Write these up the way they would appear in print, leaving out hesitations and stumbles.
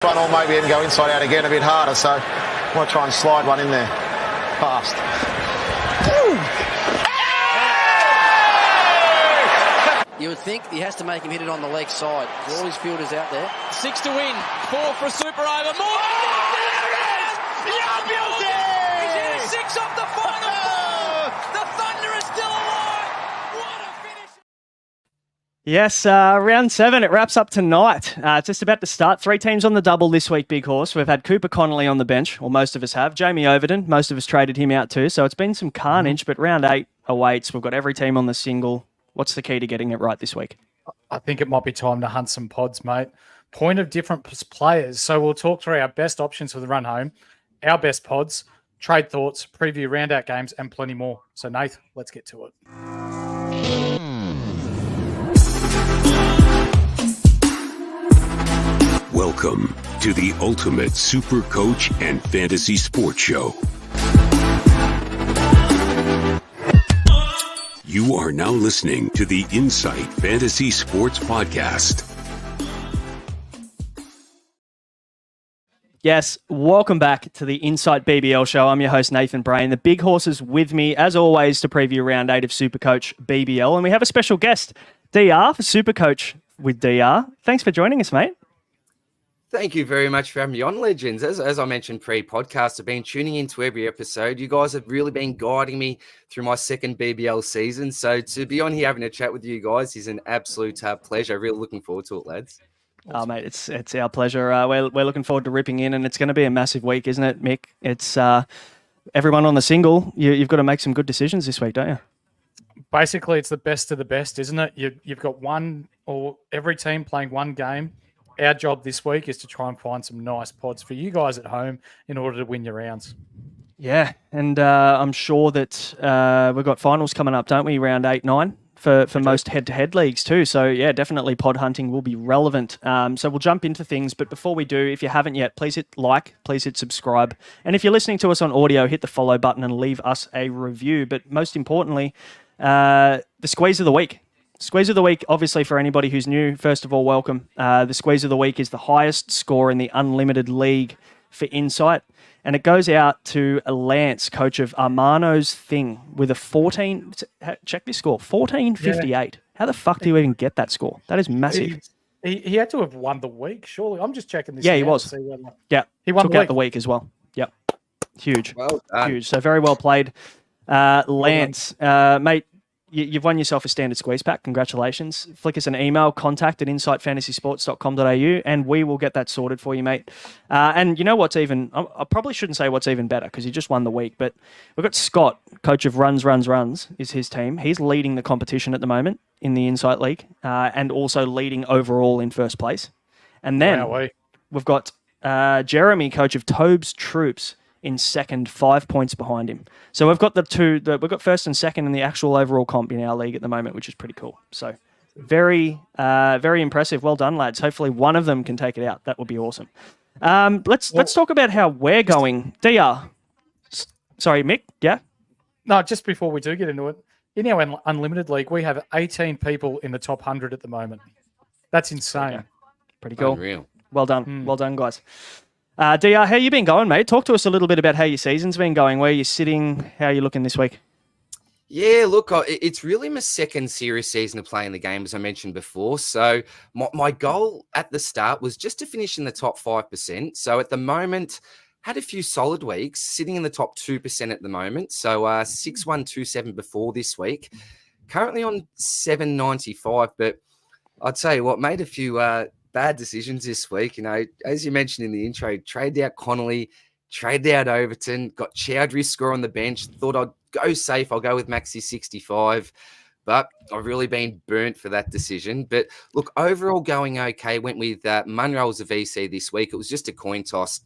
Front or maybe even go inside out again a bit harder, so I want to try and slide one in there fast. You would think he has to make him hit it on the leg side. All his fielders out there. 6 to win, 4 for a super over. More! He's hit a 6 off the final ball! The Thunder is still alive! What a finish! Yes, round 7, it wraps up tonight. It's just about to start. 3 teams on the double this week, Big Horse. We've had Cooper Connolly on the bench, or most of us have. Jamie Overton, most of us traded him out too. So it's been some carnage, but round 8 awaits. We've got every team on the single. What's the key to getting it right this week? I think it might be time to hunt some pods, mate. Point of different players. So we'll talk through our best options for the run home, our best pods, trade thoughts, preview round out games, and plenty more. So, Nath, let's get to it. Welcome to the Ultimate Supercoach and Fantasy Sports Show. You are now listening to the Insight Fantasy Sports Podcast. Yes, welcome back to the Insight BBL Show. I'm your host, Nathan Brain. The Big Horse is with me, as always, to preview round 8 of Supercoach BBL. And we have a special guest, DR, for Supercoach with DR. Thanks for joining us, mate. Thank you very much for having me on, Legends. As I mentioned pre-podcast, I've been tuning into every episode. You guys have really been guiding me through my second BBL season. So to be on here having a chat with you guys is an absolute pleasure. Really looking forward to it, lads. Oh, mate, it's our pleasure. We're looking forward to ripping in, and it's going to be a massive week, isn't it, Mick? It's everyone on the single. You've got to make some good decisions this week, don't you? Basically, it's the best of the best, isn't it? You've got one, or every team playing one game. Our job this week is to try and find some nice pods for you guys at home in order to win your rounds. Yeah, and I'm sure that we've got finals coming up, don't we? Round 8, 9 for most head-to-head leagues too. So, yeah, definitely pod hunting will be relevant. So we'll jump into things. But before we do, if you haven't yet, please hit like, please hit subscribe. And if you're listening to us on audio, hit the follow button and leave us a review. But most importantly, the squeeze of the week. Squeeze of the week, obviously, for anybody who's new, first of all, welcome. The squeeze of the week is the highest score in the Unlimited League for Insight. And it goes out to Lance, coach of Armano's Thing, with a 14... Check this score, 14.58. Yeah. How the fuck do you even get that score? That is massive. He had to have won the week, surely. I'm just checking this. Yeah, he was. Yeah, he won took out the week as well. Yep. Huge. Well done. Huge. So very well played. Lance, mate, you've won yourself a standard squeeze pack. Congratulations. Flick us an email, contact@insightfantasysports.com.au, and we will get that sorted for you, mate. And you know what's even... I probably shouldn't say what's even better because you just won the week, but we've got Scott, coach of Runs is his team. He's leading the competition at the moment in the Insight League and also leading overall in first place. And then we've got Jeremy, coach of Tobes Troops, in second, 5 points behind him. So we've got we've got first and second in the actual overall comp in our league at the moment, which is pretty cool. So very, very impressive. Well done, lads. Hopefully one of them can take it out. That would be awesome. Let's talk about how we're going. DR. Sorry, Mick. Yeah? No, just before we do get into it, in our Unlimited League, we have 18 people in the top 100 at the moment. That's insane. Okay. Pretty cool. Unreal. Well done. Well done, guys. DR, how you been going, mate? Talk to us a little bit about how your season's been going, where you're sitting, how you're looking this week. Yeah, look, it's really my second serious season of playing the game, as I mentioned before. So my goal at the start was just to finish in the top 5%. So at the moment, had a few solid weeks, sitting in the top 2% at the moment. So 6,127 before this week. Currently on 795, but I'd tell you what, made a few bad decisions this week. You know, as you mentioned in the intro, traded out Connolly, traded out Overton, got Chowdhury's score on the bench, thought I'd go safe, I'll go with Maxi 65, but I've really been burnt for that decision. But look, overall going okay. Went with Munro as a VC this week. It was just a coin toss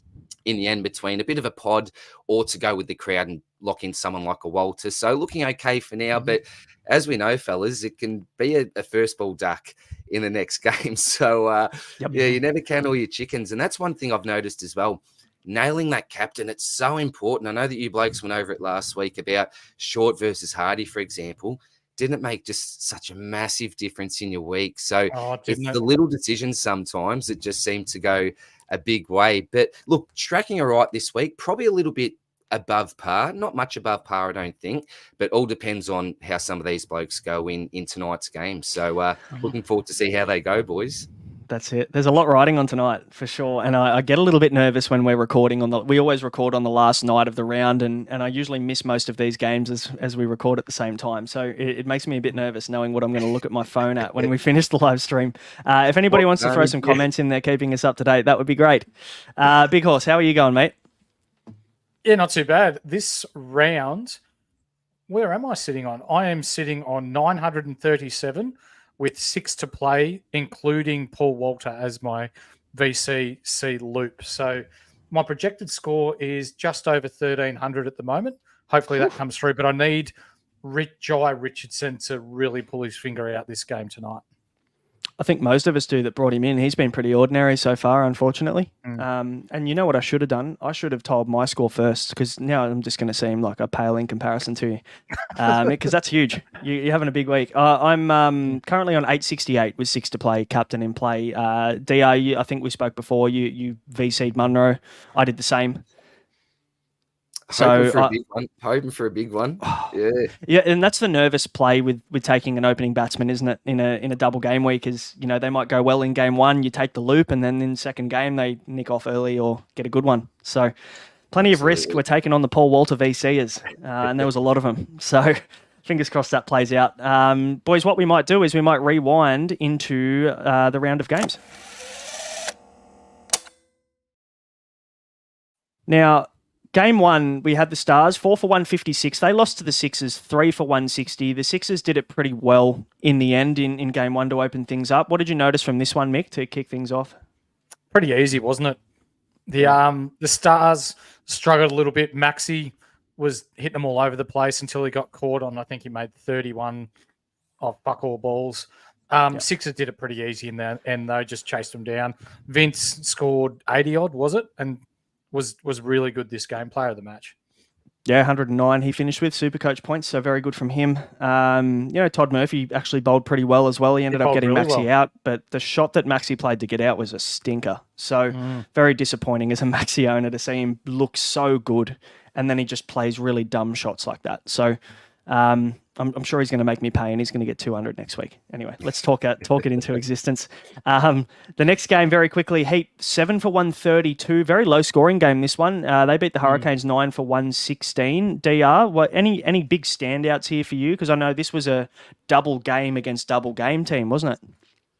in the end between a bit of a pod or to go with the crowd and lock in someone like a Walter. So looking okay for now, but as we know, fellas, it can be a first ball duck in the next game. So, yeah, you never count all your chickens. And that's one thing I've noticed as well. Nailing that captain, it's so important. I know that you blokes went over it last week about Short versus Hardy, for example. Didn't it make just such a massive difference in your week? So it's the little decisions sometimes that just seem to go a big way. But look, tracking all right this week, probably a little bit above par, not much above par, I don't think, but all depends on how some of these blokes go in tonight's game. So looking forward to see how they go, boys. That's it. There's a lot riding on tonight for sure. And I get a little bit nervous when we're recording we always record on the last night of the round, and I usually miss most of these games as we record at the same time. So it makes me a bit nervous knowing what I'm going to look at my phone at when we finish the live stream. If anybody wants to throw some comments in there, keeping us up to date, that would be great. Big Horse, how are you going, mate? Yeah, not too bad. This round, where am I sitting on? I am sitting on 937 with 6 to play, including Paul Walter as my VCC loop. So my projected score is just over 1,300 at the moment. Hopefully that comes through, but I need Jai Richardson to really pull his finger out this game tonight. I think most of us do that brought him in. He's been pretty ordinary so far, unfortunately. And you know what I should have done? I should have told my score first, because now I'm just going to seem like a pale in comparison to you, because that's huge. You're having a big week. I'm currently on 868 with 6 to play, captain in play. DR, I think we spoke before. You VC'd Munro. I did the same. Hoping for a big one. Yeah. Yeah, and that's the nervous play with taking an opening batsman, isn't it? In a double game week, is they might go well in game one, you take the loop, and then in second game they nick off early or get a good one. So plenty of risk. We're taking on the Paul Walter VCers, and there was a lot of them. So fingers crossed that plays out. Boys, what we might do is we might rewind into the round of games. Now, Game 1, we had the Stars, 4 for 156. They lost to the Sixers, 3 for 160. The Sixers did it pretty well in the end in Game 1 to open things up. What did you notice from this one, Mick, to kick things off? Pretty easy, wasn't it? The Stars struggled a little bit. Maxi was hitting them all over the place until he got caught on, I think he made 31 of fuck all balls. Sixers did it pretty easy in there, and they just chased them down. Vince scored 80-odd, was it? And was really good this game, player of the match. Yeah, 109 he finished with, Supercoach points, so very good from him. Todd Murphy actually bowled pretty well as well. He ended up getting really Maxi out, but the shot that Maxi played to get out was a stinker. So very disappointing as a Maxi owner to see him look so good, and then he just plays really dumb shots like that. So I'm sure he's going to make me pay, and he's going to get 200 next week. Anyway, let's talk it into existence. The next game, very quickly, Heat 7 for 132. Very low scoring game, this one. They beat the Hurricanes 9 for 116. DR, any big standouts here for you? Because I know this was a double game against double game team, wasn't it?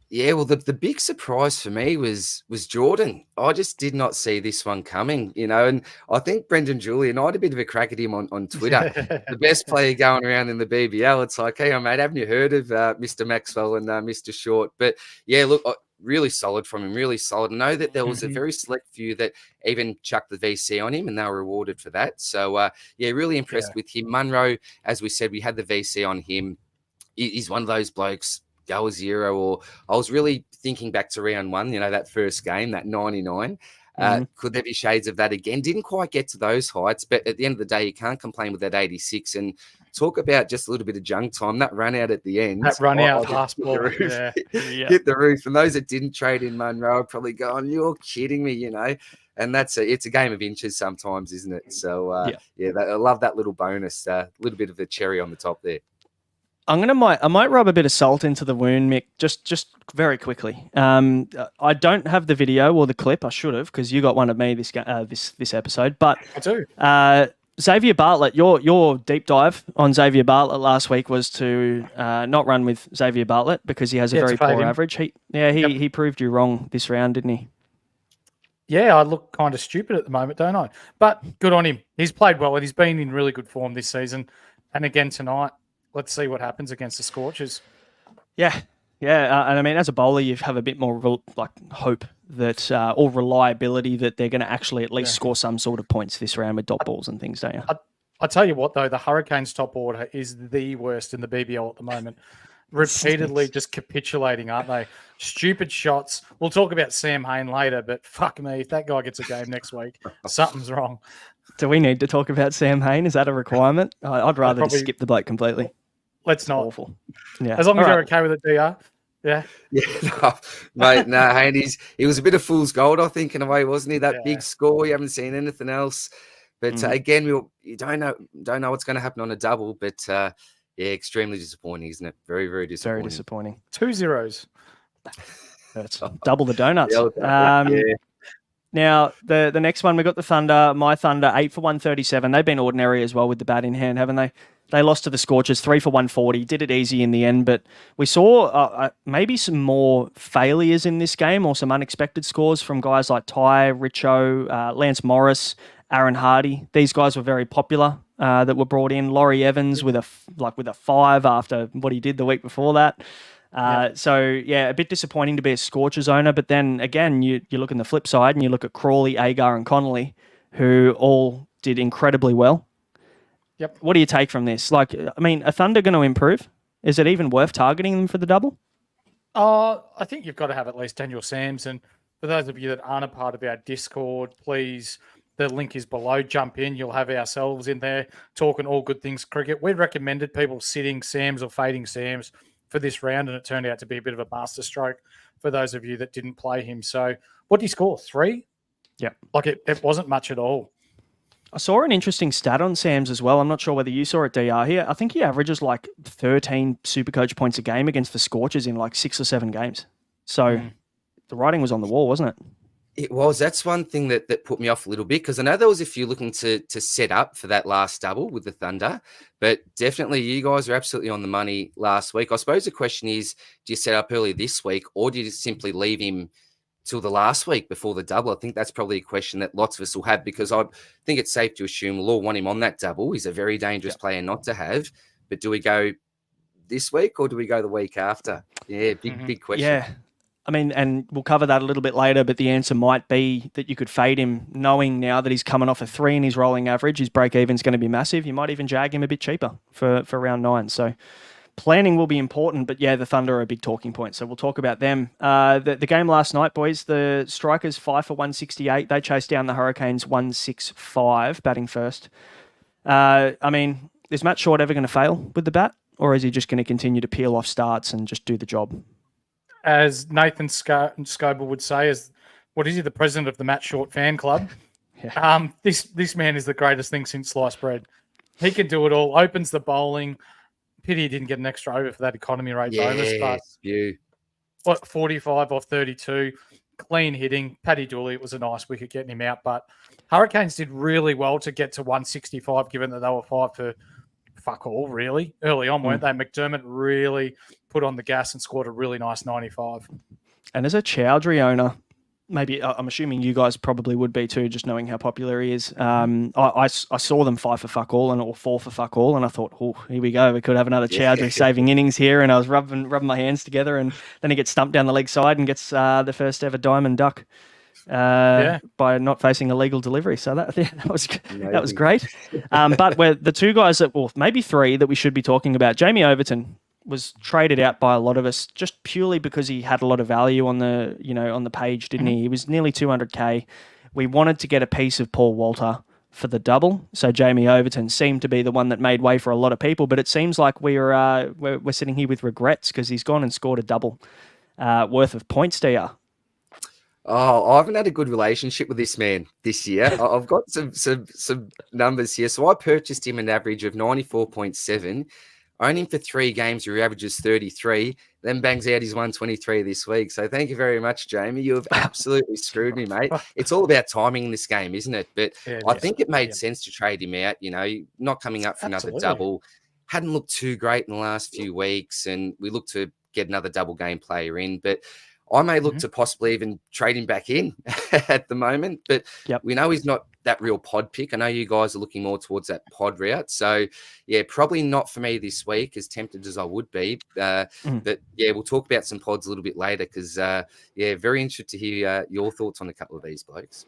Yeah, well, the big surprise for me was Jordan. I just did not see this one coming, and I think Brendan Julian, I had a bit of a crack at him on Twitter. The best player going around in the BBL. It's like, hey, mate, haven't you heard of Mr. Maxwell and Mr. Short? But yeah, look, really solid from him, really solid. I know that there was a very select few that even chucked the VC on him, and they were rewarded for that. So, really impressed with him. Munro, as we said, we had the VC on him. He's one of those blokes, go a zero, or I was really thinking back to round one, that first game, that 99. Could there be shades of that again? Didn't quite get to those heights, but at the end of the day, you can't complain with that 86. And talk about just a little bit of junk time, that run out at the end. That run out last ball. Hit the roof. And those that didn't trade in Munro are probably going, you're kidding me, And it's a game of inches sometimes, isn't it? So, I love that little bonus, a little bit of a cherry on the top there. I might rub a bit of salt into the wound, Mick, just very quickly. I don't have the video or the clip. I should have, because you got one of me this episode. But I do. Xavier Bartlett, your deep dive on Xavier Bartlett last week was to not run with Xavier Bartlett because he has a very poor average. He proved you wrong this round, didn't he? Yeah, I look kind of stupid at the moment, don't I? But good on him. He's played well, and he's been in really good form this season. And again tonight, let's see what happens against the Scorchers. Yeah. And I mean, as a bowler, you have a bit more hope that or reliability that they're going to actually at least score some sort of points this round with dot balls and things, don't you? I tell you what, though, the Hurricanes' top order is the worst in the BBL at the moment. Repeatedly just capitulating, aren't they? Stupid shots. We'll talk about Sam Hain later, but fuck me, if that guy gets a game next week, something's wrong. Do we need to talk about Sam Hain? Is that a requirement? I'd rather just skip the bloke completely. Let's not. Awful. Yeah. As long as you're okay with it, DR. Yeah. Yeah, no, mate, no, and he was a bit of fool's gold, I think, in a way, wasn't he? That big score, you haven't seen anything else. But again, you don't know what's going to happen on a double. But yeah, extremely disappointing, isn't it? Very, very disappointing. Very disappointing. 2 zeros. That's double the donuts. Yeah. Now, the next one, we got the Thunder, my Thunder, 8 for 137. They've been ordinary as well with the bat in hand, haven't they? They lost to the Scorchers, 3 for 140. Did it easy in the end, but we saw maybe some more failures in this game or some unexpected scores from guys like Ty, Richo, Lance Morris, Aaron Hardy. These guys were very popular that were brought in. Laurie Evans with a 5 after what he did the week before that. So, yeah, a bit disappointing to be a Scorchers owner. But then, again, you look in the flip side and you look at Crawley, Agar and Connolly, who all did incredibly well. Yep. What do you take from this? Like, I mean, are Thunder going to improve? Is it even worth targeting them for the double? I think you've got to have at least Daniel Sams. And for those of you that aren't a part of our Discord, please, the link is below. Jump in. You'll have ourselves in there talking all good things cricket. We recommended people sitting Sams or fading Sams for this round, and it turned out to be a bit of a masterstroke for those of you that didn't play him. So what did he score? 3? Yeah. Like it wasn't much at all. I saw an interesting stat on Sam's as well. I'm not sure whether you saw it, DR, here. I think he averages like 13 Supercoach points a game against the Scorchers in like 6 or 7 games. So the writing was on the wall, wasn't it? It was. That's one thing that put me off a little bit, because I know there was a few looking to set up for that last double with the Thunder, but definitely you guys are absolutely on the money last week. I suppose the question is, do you set up early this week, or do you just simply leave him till the last week before the double? I think that's probably a question that lots of us will have, because I think it's safe to assume we'll all want him on that double. He's a very dangerous player not to have. But do we go this week or do we go the week after? Yeah, big question. Yeah. I mean, and we'll cover that a little bit later, but the answer might be that you could fade him knowing now that he's coming off a 3 in his rolling average. His break-even's going to be massive. You might even jag him a bit cheaper for round 9. So planning will be important, but yeah, the Thunder are a big talking point. So we'll talk about them. The game last night, boys, the Strikers 5 for 168. They chased down the Hurricanes 165, batting first. I mean, is Matt Short ever going to fail with the bat, or is he just going to continue to peel off starts and just do the job? As Nathan Scoble would say, the president of the Matt Short fan club? Yeah. This man is the greatest thing since sliced bread. He can do it all. Opens the bowling. Pity he didn't get an extra over for that economy rate bonus. But 45 off 32, clean hitting. Paddy Dooley, it was a nice wicket getting him out. But Hurricanes did really well to get to 165, given that they were 5 for fuck all, really. Early on, weren't they? McDermott really put on the gas and scored a really nice 95. And as a Chowdhury owner, maybe I'm assuming you guys probably would be too, just knowing how popular he is. I saw them 5 for fuck all or 4 for fuck all, and I thought, oh, here we go. We could have another Chowdhury saving innings here. And I was rubbing my hands together, and then he gets stumped down the leg side and gets the first ever diamond duck by not facing a legal delivery. So that was great. But we're the 2 guys maybe 3 that we should be talking about. Jamie Overton was traded out by a lot of us just purely because he had a lot of value on the page, didn't he? He was nearly 200k. We wanted to get a piece of Paul Walter for the double, so Jamie Overton seemed to be the one that made way for a lot of people. But it seems like we're sitting here with regrets because he's gone and scored a double worth of points, DR. Oh, I haven't had a good relationship with this man this year. I've got some numbers here. So I purchased him an average of 94.7. Own him for 3 games where he averages 33, then bangs out his 123 this week. So thank you very much, Jamie. You have absolutely screwed me, mate. It's all about timing in this game, isn't it? But I think it made sense to trade him out. You know, not coming up for another double. Hadn't looked too great in the last few weeks, and we looked to get another double game player in. But I may look to possibly even trade him back in at the moment, but we know he's not that real pod pick. I know you guys are looking more towards that pod route. So, yeah, probably not for me this week, as tempted as I would be. But, yeah, we'll talk about some pods a little bit later because, very interested to hear your thoughts on a couple of these blokes.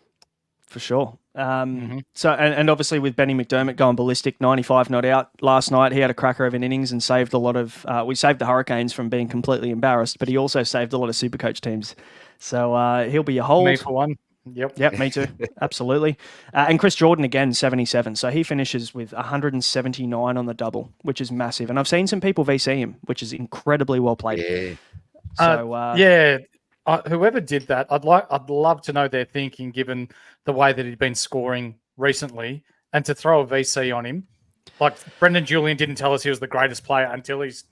For sure. So, and obviously with Benny McDermott going ballistic, 95 not out last night, he had a cracker of an innings and saved a lot of, we saved the Hurricanes from being completely embarrassed, but he also saved a lot of Supercoach teams. So he'll be a hold. Me for one. Yep, me too. Absolutely. And Chris Jordan again, 77. So he finishes with 179 on the double, which is massive. And I've seen some people VC him, which is incredibly well played. So yeah, whoever did that, I'd love to know their thinking, given the way that he'd been scoring recently, and to throw a VC on him. Like Brendan Julian didn't tell us he was the greatest player until he's,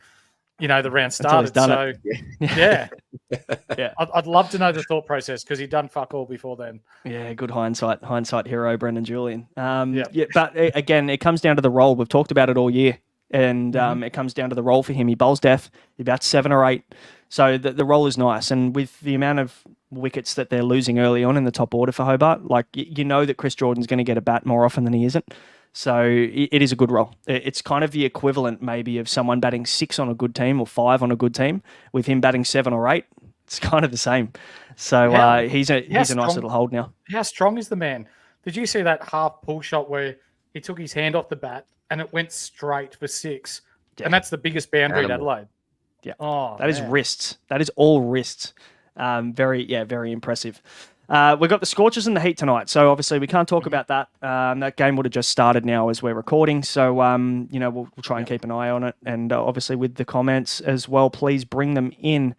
the round started. Until he's done yeah. I'd love to know the thought process because he'd done fuck all before then. Yeah, good hindsight hero, Brendan Julian. But again, it comes down to the role. We've talked about it all year, and it comes down to the role for him. He bowls death, he bats 7 or 8, so the role is nice. And with the amount of wickets that they're losing early on in the top order for Hobart, like you know that Chris Jordan's going to get a bat more often than he isn't. So it is a good role. It's kind of the equivalent maybe of someone batting 6 on a good team or 5 on a good team, with him batting 7 or 8. It's kind of the same. So he's a nice little hold now. How strong is the man? Did you see that half pull shot where he took his hand off the bat and it went straight for 6? Yeah. And that's the biggest boundary in Adelaide. Yeah. Oh, that is wrists. That is all wrists. Very impressive. We've got the Scorchers and the Heat tonight, so obviously we can't talk about that. That game would have just started now as we're recording, so we'll try and keep an eye on it. And obviously with the comments as well, please bring them in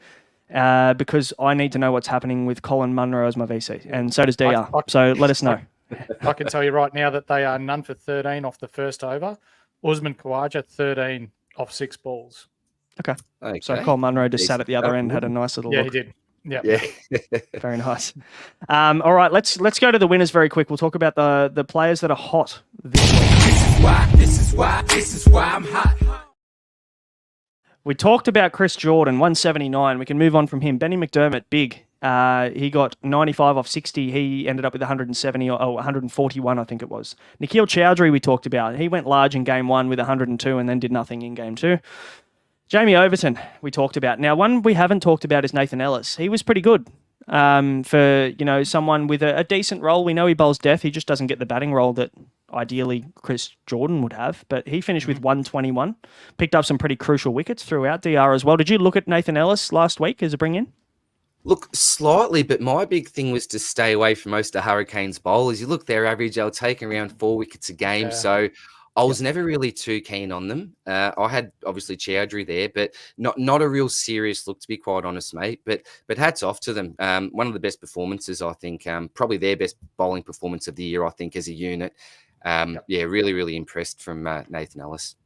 because I need to know what's happening with Colin Munro as my VC, and so does DR. So let us know. I can tell you right now that they are none for 13 off the first over. Usman Khawaja 13 off 6 balls. Okay. So Colin Munro just sat at the other end, had a nice little look. He did. Yeah. Very nice. All right, let's go to the winners very quick. We'll talk about the players that are hot this week. This is why I'm hot. We talked about Chris Jordan, 179. We can move on from him. Benny McDermott, big. He got 95 off 60. He ended up with 170 or 141, I think it was. Nikhil Chowdhury we talked about. He went large in game 1 with 102 and then did nothing in game 2. Jamie Overton, we talked about. Now, one we haven't talked about is Nathan Ellis. He was pretty good for someone with a decent role. We know he bowls death. He just doesn't get the batting role that ideally Chris Jordan would have. But he finished with 121, picked up some pretty crucial wickets throughout DR as well. Did you look at Nathan Ellis last week as a bring-in? Look, slightly, but my big thing was to stay away from most of Hurricanes' bowlers. You look, their average, they'll take around 4 wickets a game. Yeah. So I was never really too keen on them. I had obviously Chowdhury there, but not a real serious look, to be quite honest, mate. But hats off to them. One of the best performances, I think. Probably their best bowling performance of the year, I think, as a unit. Really, really impressed from Nathan Ellis.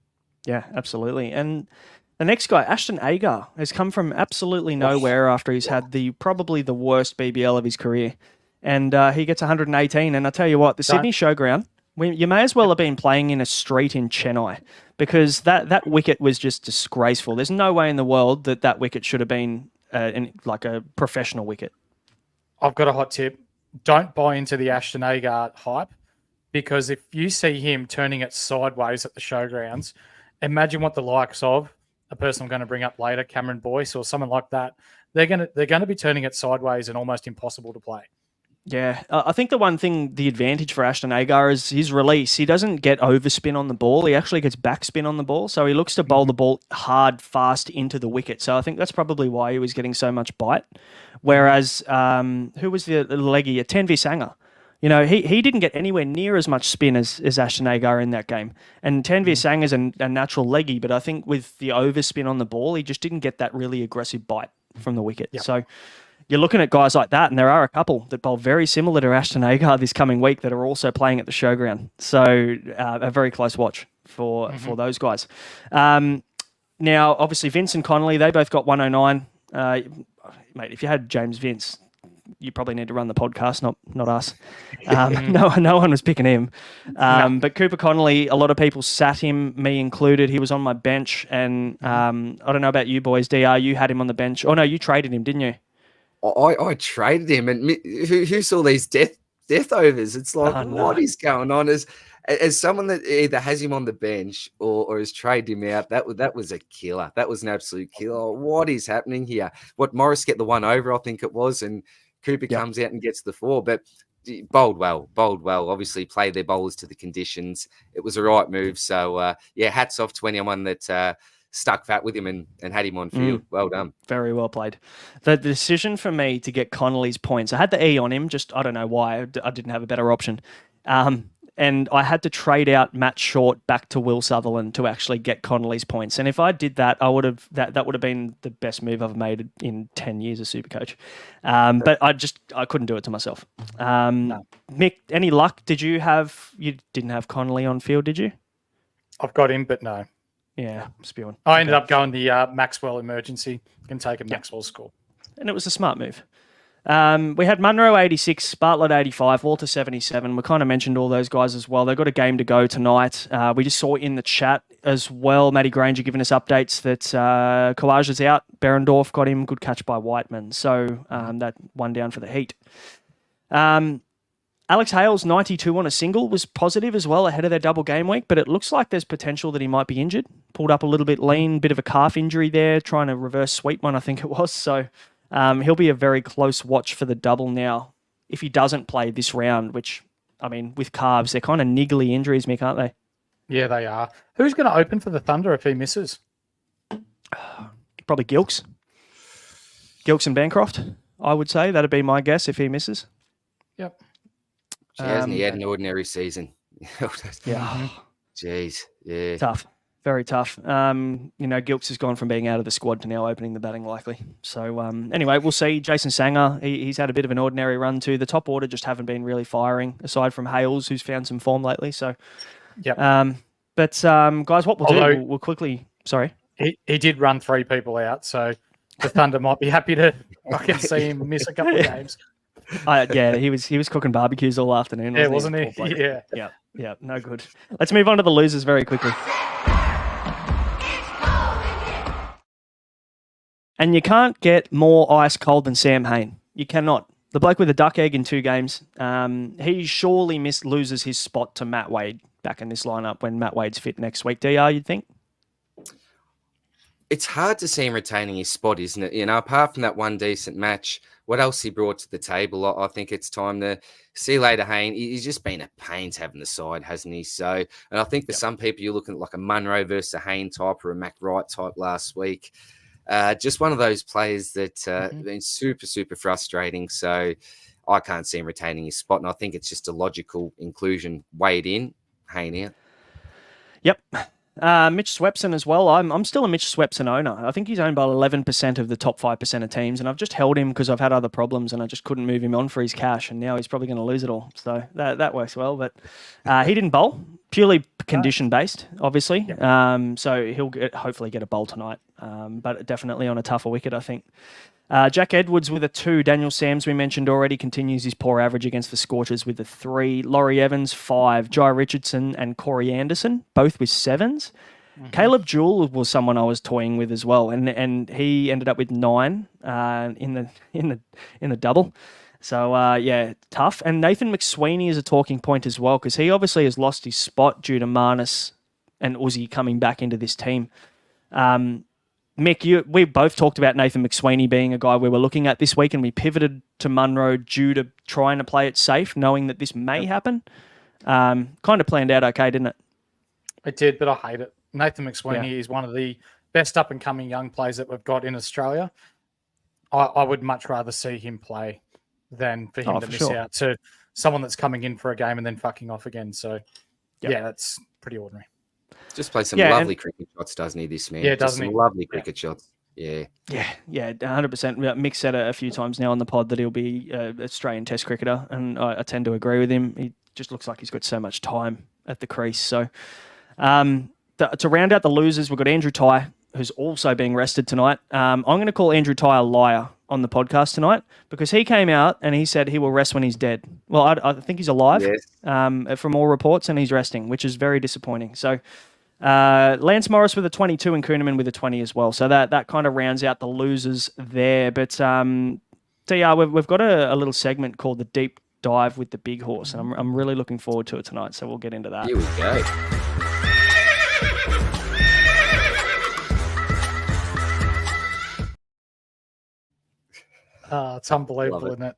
Yeah, absolutely. And the next guy, Ashton Agar, has come from absolutely nowhere after he's had probably the worst BBL of his career. And he gets 118. And I tell you what, the Sydney Showground, you may as well have been playing in a street in Chennai because that wicket was just disgraceful. There's no way in the world that wicket should have been like a professional wicket. I've got a hot tip. Don't buy into the Ashton Agar hype because if you see him turning it sideways at the showgrounds, imagine what the likes of a person I'm going to bring up later, Cameron Boyce or someone like that, they're going to be turning it sideways and almost impossible to play. Yeah, I think the advantage for Ashton Agar is his release. He doesn't get overspin on the ball. He actually gets backspin on the ball. So he looks to bowl the ball hard, fast into the wicket. So I think that's probably why he was getting so much bite. Whereas, who was the leggy? Tanvi Sangha. He didn't get anywhere near as much spin as Ashton Agar in that game. And Tanvi Sangha is a natural leggy, but I think with the overspin on the ball, he just didn't get that really aggressive bite from the wicket. Yep. So you're looking at guys like that, and there are a couple that bowl very similar to Ashton Agar this coming week that are also playing at the Showground. So a very close watch for those guys. Now, obviously, Vince and Connolly, they both got 109. Mate, if you had James Vince, you probably need to run the podcast, not us. No one was picking him. But Cooper Connolly, a lot of people sat him, me included. He was on my bench, and I don't know about you boys. DR, you had him on the bench. Oh, no, you traded him, didn't you? I traded him, and who saw these death overs? It's like, what is going on? As someone that either has him on the bench or has traded him out, that was a killer. That was an absolute killer. What is happening here? What, Morris get the 1 over, I think it was, and Cooper comes out and gets the 4. But bowled well. Obviously, played their bowlers to the conditions. It was a right move. So hats off to anyone that stuck fat with him and had him on field. Well done. Very well played. The decision for me to get Connolly's points, I had the E on him, just I don't know why. I didn't have a better option. and I had to trade out Matt Short back to Will Sutherland to actually get Connolly's points. And if I did that, I would have that would have been the best move I've made in 10 years of Supercoach. But I couldn't do it to myself. No. Mick, any luck? You didn't have Connolly on field, did you? I've got him, but no. Yeah, spewing. I ended up going the Maxwell emergency. Can take a Maxwell score. And it was a smart move. We had Munro 86, Bartlett 85, Walter 77. We kind of mentioned all those guys as well. They've got a game to go tonight. We just saw in the chat as well, Matty Granger giving us updates that Collage is out. Berendorf got him. Good catch by Whiteman. So that one down for the Heat. Alex Hales, 92 on a single, was positive as well ahead of their double game week, but it looks like there's potential that he might be injured. Pulled up a little bit lean, bit of a calf injury there, trying to reverse sweep one, I think it was. So he'll be a very close watch for the double now if he doesn't play this round, which, I mean, with calves, they're kind of niggly injuries, Mick, aren't they? Yeah, they are. Who's going to open for the Thunder if he misses? Probably Gilks. Gilks and Bancroft, I would say. That'd be my guess if he misses. Yep. Hasn't he had an ordinary season? Yeah. Jeez. Yeah. Tough. Very tough. Gilks has gone from being out of the squad to now opening the batting likely. So anyway, we'll see. Jason Sanger, he's had a bit of an ordinary run too. The top order just haven't been really firing, aside from Hales, who's found some form lately. So, yep. Guys, what we'll do, we'll quickly. Sorry. He did run 3 people out, so the Thunder might be happy to fucking see him miss a couple of games. He was cooking barbecues all afternoon. Wasn't he? Yeah. Yeah, no good. Let's move on to the losers very quickly. And you can't get more ice cold than Sam Hain. You cannot. The bloke with a duck egg in 2 games, he surely loses his spot to Matt Wade back in this lineup when Matt Wade's fit next week. DR, you'd think? It's hard to see him retaining his spot, isn't it? Apart from that one decent match, what else he brought to the table? I think it's time to see you later, Hayne. He's just been a pain to have in the side, hasn't he? So, and I think for some people, you're looking at like a Munro versus a Hayne type or a Mac Wright type last week. Just one of those players that been super, super frustrating. So I can't see him retaining his spot. And I think it's just a logical inclusion. Wade in, Hayne out. Yep. Mitch Swepson as well. I'm still a Mitch Swepson owner. I think he's owned by 11% of the top 5% of teams, and I've just held him because I've had other problems and I just couldn't move him on for his cash, and now he's probably going to lose it all. So that works well. But he didn't bowl, purely condition-based, obviously. Yep. So he'll hopefully get a bowl tonight, but definitely on a tougher wicket, I think. Jack Edwards with a 2. Daniel Sams, we mentioned already, continues his poor average against the Scorchers with a 3. Laurie Evans, 5. Jai Richardson and Corey Anderson, both with 7s. Mm-hmm. Caleb Jewell was someone I was toying with as well, and he ended up with 9 in the double. So, tough. And Nathan McSweeney is a talking point as well, because he obviously has lost his spot due to Marnus and Uzi coming back into this team. Mick, we both talked about Nathan McSweeney being a guy we were looking at this week, and we pivoted to Munro due to trying to play it safe, knowing that this may happen. Kind of planned out okay, didn't it? It did, but I hate it. Nathan McSweeney is one of the best up-and-coming young players that we've got in Australia. I would much rather see him play than for him to miss out to someone that's coming in for a game and then fucking off again. So, that's pretty ordinary. Just play some lovely cricket shots, doesn't he, this man? Yeah, doesn't he? Lovely cricket shots. Yeah. Yeah, 100%. Mick said it a few times now on the pod that he'll be an Australian Test cricketer, and I tend to agree with him. He just looks like he's got so much time at the crease. So to round out the losers, we've got Andrew Tye, who's also being rested tonight. I'm going to call Andrew Tye a liar on the podcast tonight because he came out and he said he will rest when he's dead. Well, I think he's alive from all reports, and he's resting, which is very disappointing. So Lance Morris with a 22 and Kuhneman with a 20 as well. So that kind of rounds out the losers there. But DR, we've got a little segment called the Deep Dive with the Big Horse, and I'm really looking forward to it tonight. So we'll get into that. Here we go. It's unbelievable, isn't it?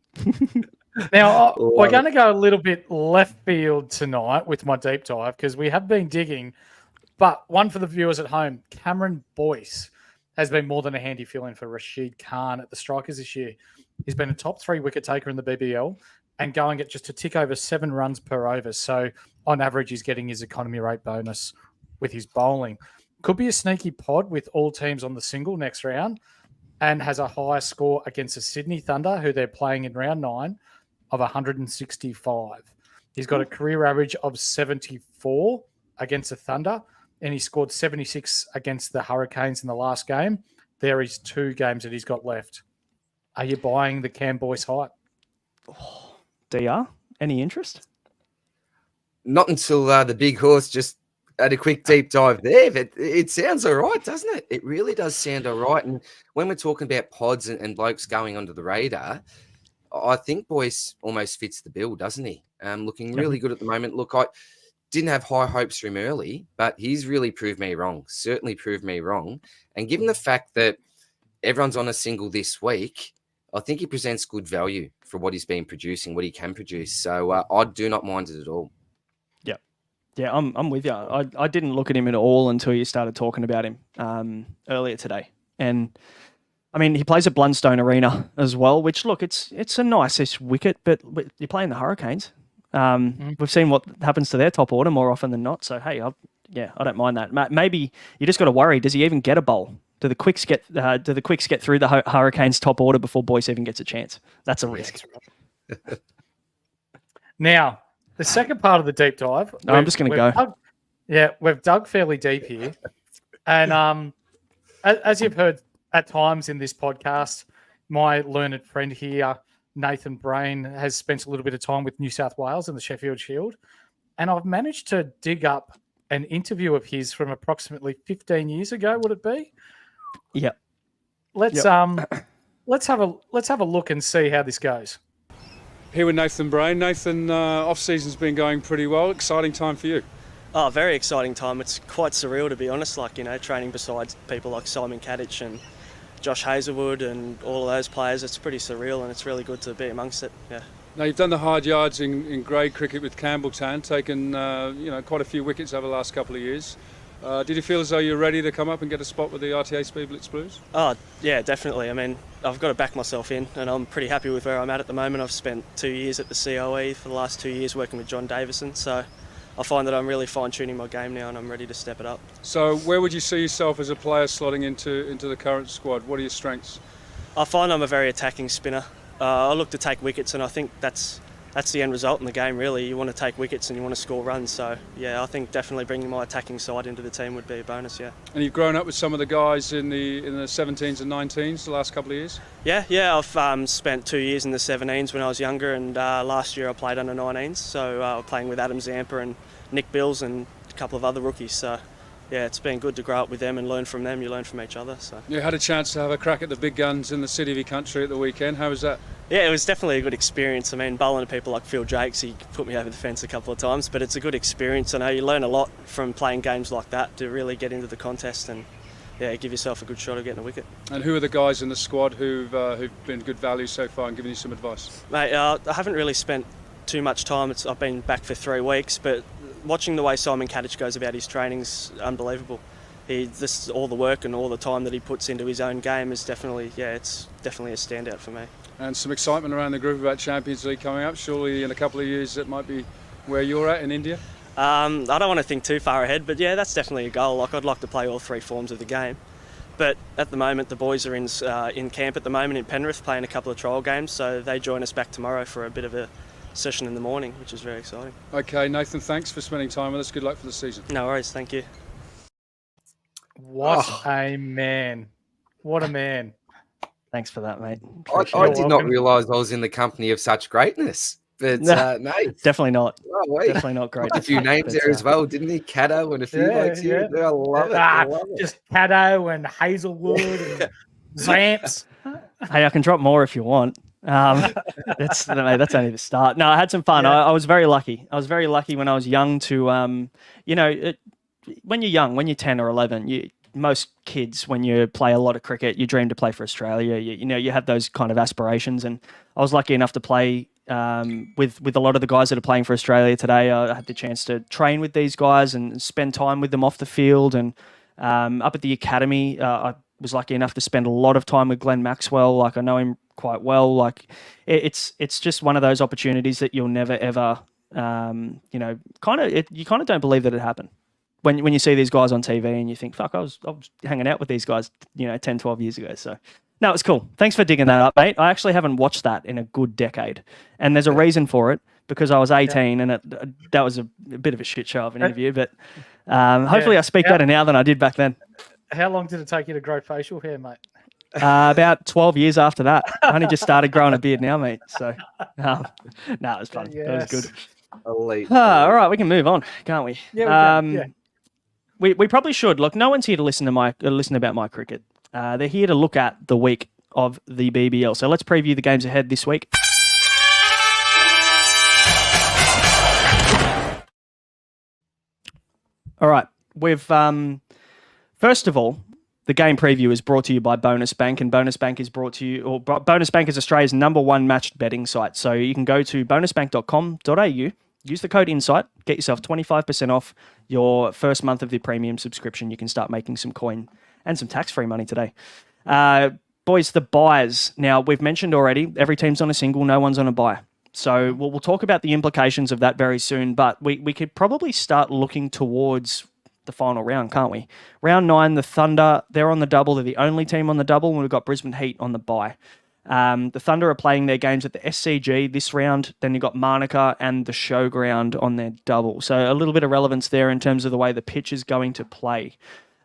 Now, we're going to go a little bit left field tonight with my deep dive because we have been digging. But one for the viewers at home, Cameron Boyce has been more than a handy fill-in for Rashid Khan at the Strikers this year. He's been a top 3 wicket taker in the BBL, and going at just a tick over 7 runs per over. So on average, he's getting his economy rate bonus with his bowling. Could be a sneaky pod with all teams on the single next round, and has a higher score against the Sydney Thunder, who they're playing in round 9, of 165. He's got a career average of 74 against the Thunder, and he scored 76 against the Hurricanes in the last game. There is 2 games that he's got left. Are you buying the Cam Boyce hype? DR, any interest? Not until the big horse just had a quick deep dive there, but it sounds all right, doesn't it? It really does sound all right. And when we're talking about pods and blokes going under the radar, I think Boyce almost fits the bill, doesn't he? Looking really good at the moment. Look, I didn't have high hopes for him early, but he's really proved me wrong. Certainly proved me wrong. And given the fact that everyone's on a single this week, I think he presents good value for what he's been producing, what he can produce. So I do not mind it at all. Yeah, I'm with you. I didn't look at him at all until you started talking about him earlier today. And I mean, he plays at Blundstone Arena as well, which, look, it's a nice-ish wicket, but you're playing the Hurricanes. We've seen what happens to their top order more often than not. So, hey, I don't mind that. Maybe you just got to worry, does he even get a bowl? Do the quicks get through the Hurricanes top order before Boyce even gets a chance? That's a risk. Now, the second part of the deep dive. No, I'm just going to go. We've dug fairly deep here. And as you've heard at times in this podcast, my learned friend here, Nathan Brain, has spent a little bit of time with New South Wales and the Sheffield Shield. And I've managed to dig up an interview of his from approximately 15 years ago, would it be? Yep. Let's have a look and see how this goes. Here with Nathan Brain. Nathan, off-season's been going pretty well. Exciting time for you. Oh, very exciting time. It's quite surreal, to be honest, training beside people like Simon Kadich and Josh Hazlewood and all of those players. It's pretty surreal, and it's really good to be amongst it, yeah. Now, you've done the hard yards in grade cricket with Campbelltown, taken quite a few wickets over the last couple of years. Did you feel as though you're ready to come up and get a spot with the RTA Speedblitz Blues? Oh, yeah, definitely. I mean, I've got to back myself in, and I'm pretty happy with where I'm at the moment. I've spent 2 years at the COE for the last 2 years working with John Davison, so I find that I'm really fine-tuning my game now and I'm ready to step it up. So where would you see yourself as a player slotting into the current squad? What are your strengths? I find I'm a very attacking spinner. I look to take wickets, and I think that's the end result in the game, really. You want to take wickets and you want to score runs. So, yeah, I think definitely bringing my attacking side into the team would be a bonus, yeah. And you've grown up with some of the guys in the 17s and 19s the last couple of years? Yeah, I've spent 2 years in the 17s when I was younger, and last year I played under 19s. So I was playing with Adam Zampa and Nick Bills and a couple of other rookies. So, yeah, it's been good to grow up with them and learn from them. You learn from each other. So you had a chance to have a crack at the big guns in the City of your country at the weekend. How was that? Yeah, it was definitely a good experience. I mean, bowling to people like Phil Jakes, he put me over the fence a couple of times, but it's a good experience. I know you learn a lot from playing games like that to really get into the contest and, yeah, give yourself a good shot of getting a wicket. And who are the guys in the squad who've been good value so far and given you some advice? Mate, I haven't really spent too much time. I've been back for 3 weeks, but watching the way Simon Kadich goes about his training's unbelievable. All the work and all the time that he puts into his own game is definitely, it's definitely a standout for me. And some excitement around the group about Champions League coming up. Surely in a couple of years that might be where you're at in India? I don't want to think too far ahead, but yeah, that's definitely a goal. I'd like to play all 3 forms of the game. But at the moment, the boys are in camp at the moment in Penrith playing a couple of trial games, so they join us back tomorrow for a bit of a session in the morning, which is very exciting. Okay, Nathan, thanks for spending time with us. Good luck for the season. No worries, thank you. What a man. What a man. Thanks for that, mate. I did not realise I was in the company of such greatness. But, mate. Definitely not. Oh, definitely not great. A few names there as well, didn't he? Caddo and a few blokes here. I love it. I love it. Just Caddo and Hazelwood and Zamps. Hey, I can drop more if you want. That's only the start. No, I had some fun. I was very lucky. I was very lucky when I was young to, when you're young, when you're 10 or 11, most kids, when you play a lot of cricket, you dream to play for Australia. You have those kind of aspirations. And I was lucky enough to play with a lot of the guys that are playing for Australia today. I had the chance to train with these guys and spend time with them off the field. And up at the academy, I was lucky enough to spend a lot of time with Glenn Maxwell. I know him quite well. Like it's just one of those opportunities that you'll never ever, you kind of don't believe that it happened. When you see these guys on TV and you think, fuck, I was hanging out with these guys, 10, 12 years ago. So, no, it's cool. Thanks for digging that up, mate. I actually haven't watched that in a good decade. And there's a reason for it, because I was 18 and that was a bit of a shit show of an interview. But hopefully I speak better now than I did back then. How long did it take you to grow facial hair, mate? About 12 years after that. I only just started growing a beard now, mate. So, no, it was fun. Yes. It was good. Elite. All right, we can move on, can't we? Yeah, we can. We probably should. Look, no one's here to listen about my cricket. They're here to look at the week of the BBL. So let's preview the games ahead this week. All right. We've first of all, the game preview is brought to you by Bonus Bank, and Bonus Bank is brought to you, or Bonus Bank is Australia's #1 matched betting site. So you can go to bonusbank.com.au, use the code INSIGHT, get yourself 25% off your first month of the premium subscription. You can start making some coin and some tax-free money today. Boys, the buys. Now, we've mentioned already, every team's on a single, no one's on a buy. So we'll talk about the implications of that very soon, but we could probably start looking towards the final round, can't we? Round 9, the Thunder, they're on the double. They're the only team on the double, and we've got Brisbane Heat on the bye. The Thunder are playing their games at the SCG this round. Then you've got Manuka and the Showground on their double. So a little bit of relevance there in terms of the way the pitch is going to play.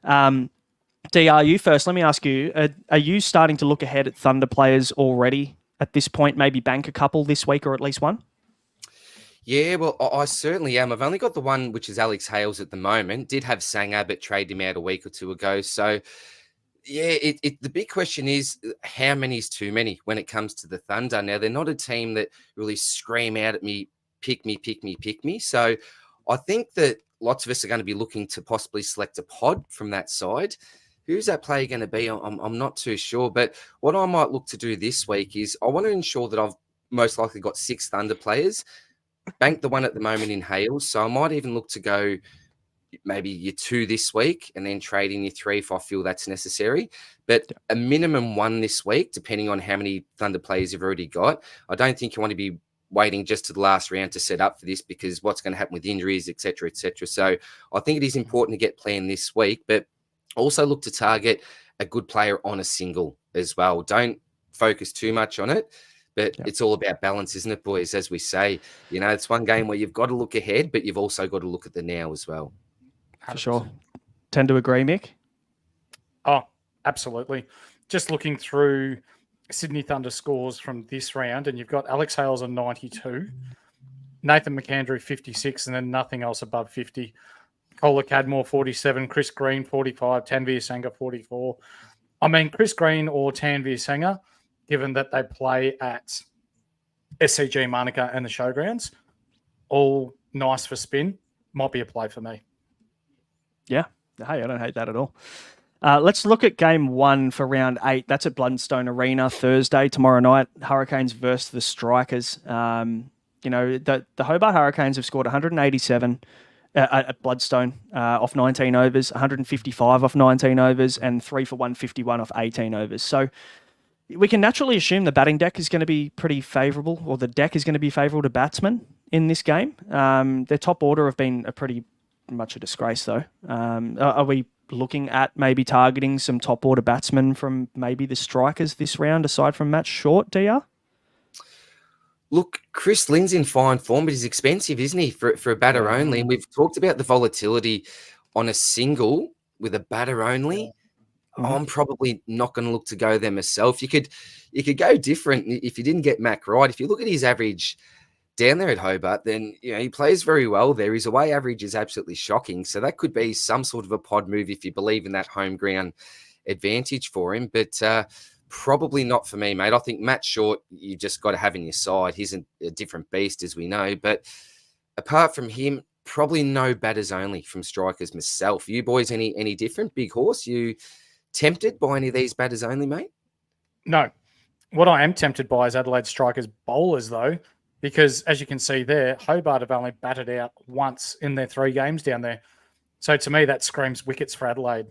DR, you first. Let me ask you, are you starting to look ahead at Thunder players already at this point? Maybe bank a couple this week or at least one? Yeah, well, I certainly am. I've only got the one, which is Alex Hales at the moment. Did have Sanger, but traded him out a week or two ago. So, yeah, the big question is how many is too many when it comes to the Thunder. Now, they're not a team that really scream out at me, pick me, pick me, pick me. So I think that lots of us are going to be looking to possibly select a pod from that side. Who's that player going to be? I'm not too sure. But what I might look to do this week is I want to ensure that I've most likely got 6 Thunder players. Bank the one at the moment in Hales. So I might even look to go maybe your 2 this week and then trade in your 3 if I feel that's necessary. But a minimum 1 this week, depending on how many Thunder players you've already got. I don't think you want to be waiting just to the last round to set up for this, because what's going to happen with injuries, et cetera, et cetera. So I think it is important to get planned this week, but also look to target a good player on a single as well. Don't focus too much on it. But it's all about balance, isn't it, boys? As we say, it's one game where you've got to look ahead, but you've also got to look at the now as well. For sure. Tend to agree, Mick? Oh, absolutely. Just looking through Sydney Thunder scores from this round, and you've got Alex Hales on 92, Nathan McAndrew 56, and then nothing else above 50. Cola Cadmore 47, Chris Green 45, Tanvir Sangha 44. I mean, Chris Green or Tanvir Sangha, given that they play at SCG, Manuka and the Showgrounds, all nice for spin, might be a play for me. Yeah. Hey, I don't hate that at all. Let's look at game 1 for round 8. That's at Bloodstone Arena Thursday, tomorrow night. Hurricanes versus the Strikers. The Hobart Hurricanes have scored 187 at Bloodstone off 19 overs, 155 off 19 overs, and 3 for 151 off 18 overs. So we can naturally assume the batting deck is going to be pretty favourable, or the deck is going to be favourable to batsmen in this game. Their top order have been pretty much a disgrace, though. Are we looking at maybe targeting some top order batsmen from maybe the Strikers this round, aside from Matt Short, DR? Look, Chris Lynn's in fine form, but he's expensive, isn't he, for a batter only? And we've talked about the volatility on a single with a batter only. I'm probably not going to look to go there myself. You could go different if you didn't get Mac right. If you look at his average down there at Hobart, then he plays very well there. His away average is absolutely shocking. So that could be some sort of a pod move if you believe in that home ground advantage for him. But probably not for me, mate. I think Matt Short, you just got to have in your side. He's a different beast, as we know. But apart from him, probably no batters only from Strikers myself. You boys, any different? Big Horse, you tempted by any of these batters only, mate? No. What I am tempted by is Adelaide Strikers bowlers, though, because as you can see there, Hobart have only batted out once in their 3 games down there. So to me, that screams wickets for Adelaide.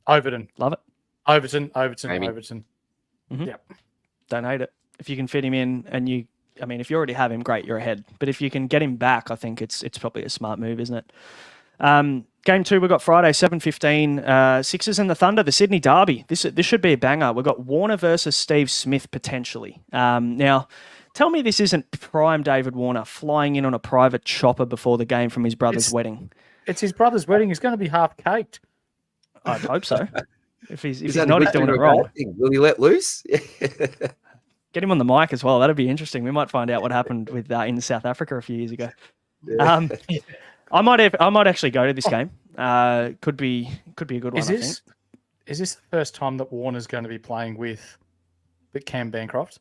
Overton. Love it. Overton. Maybe. Overton. Mm-hmm. Yep. don't hate it. If you can fit him in and if you already have him, great, you're ahead. But if you can get him back, I think it's probably a smart move, isn't it? Game 2, we've got Friday, 7:15. Sixers and the Thunder, the Sydney Derby. This should be a banger. We've got Warner versus Steve Smith, potentially. Now, tell me this isn't prime David Warner flying in on a private chopper before the game from his brother's wedding. It's his brother's wedding. He's going to be half caked. I'd hope so. If he's that not, he's doing it wrong. Will he let loose? Get him on the mic as well. That'd be interesting. We might find out what happened with in South Africa a few years ago. Yeah. I might actually go to this game. Could be a good one. I think. Is this the first time that Warner's going to be playing with Cam Bancroft?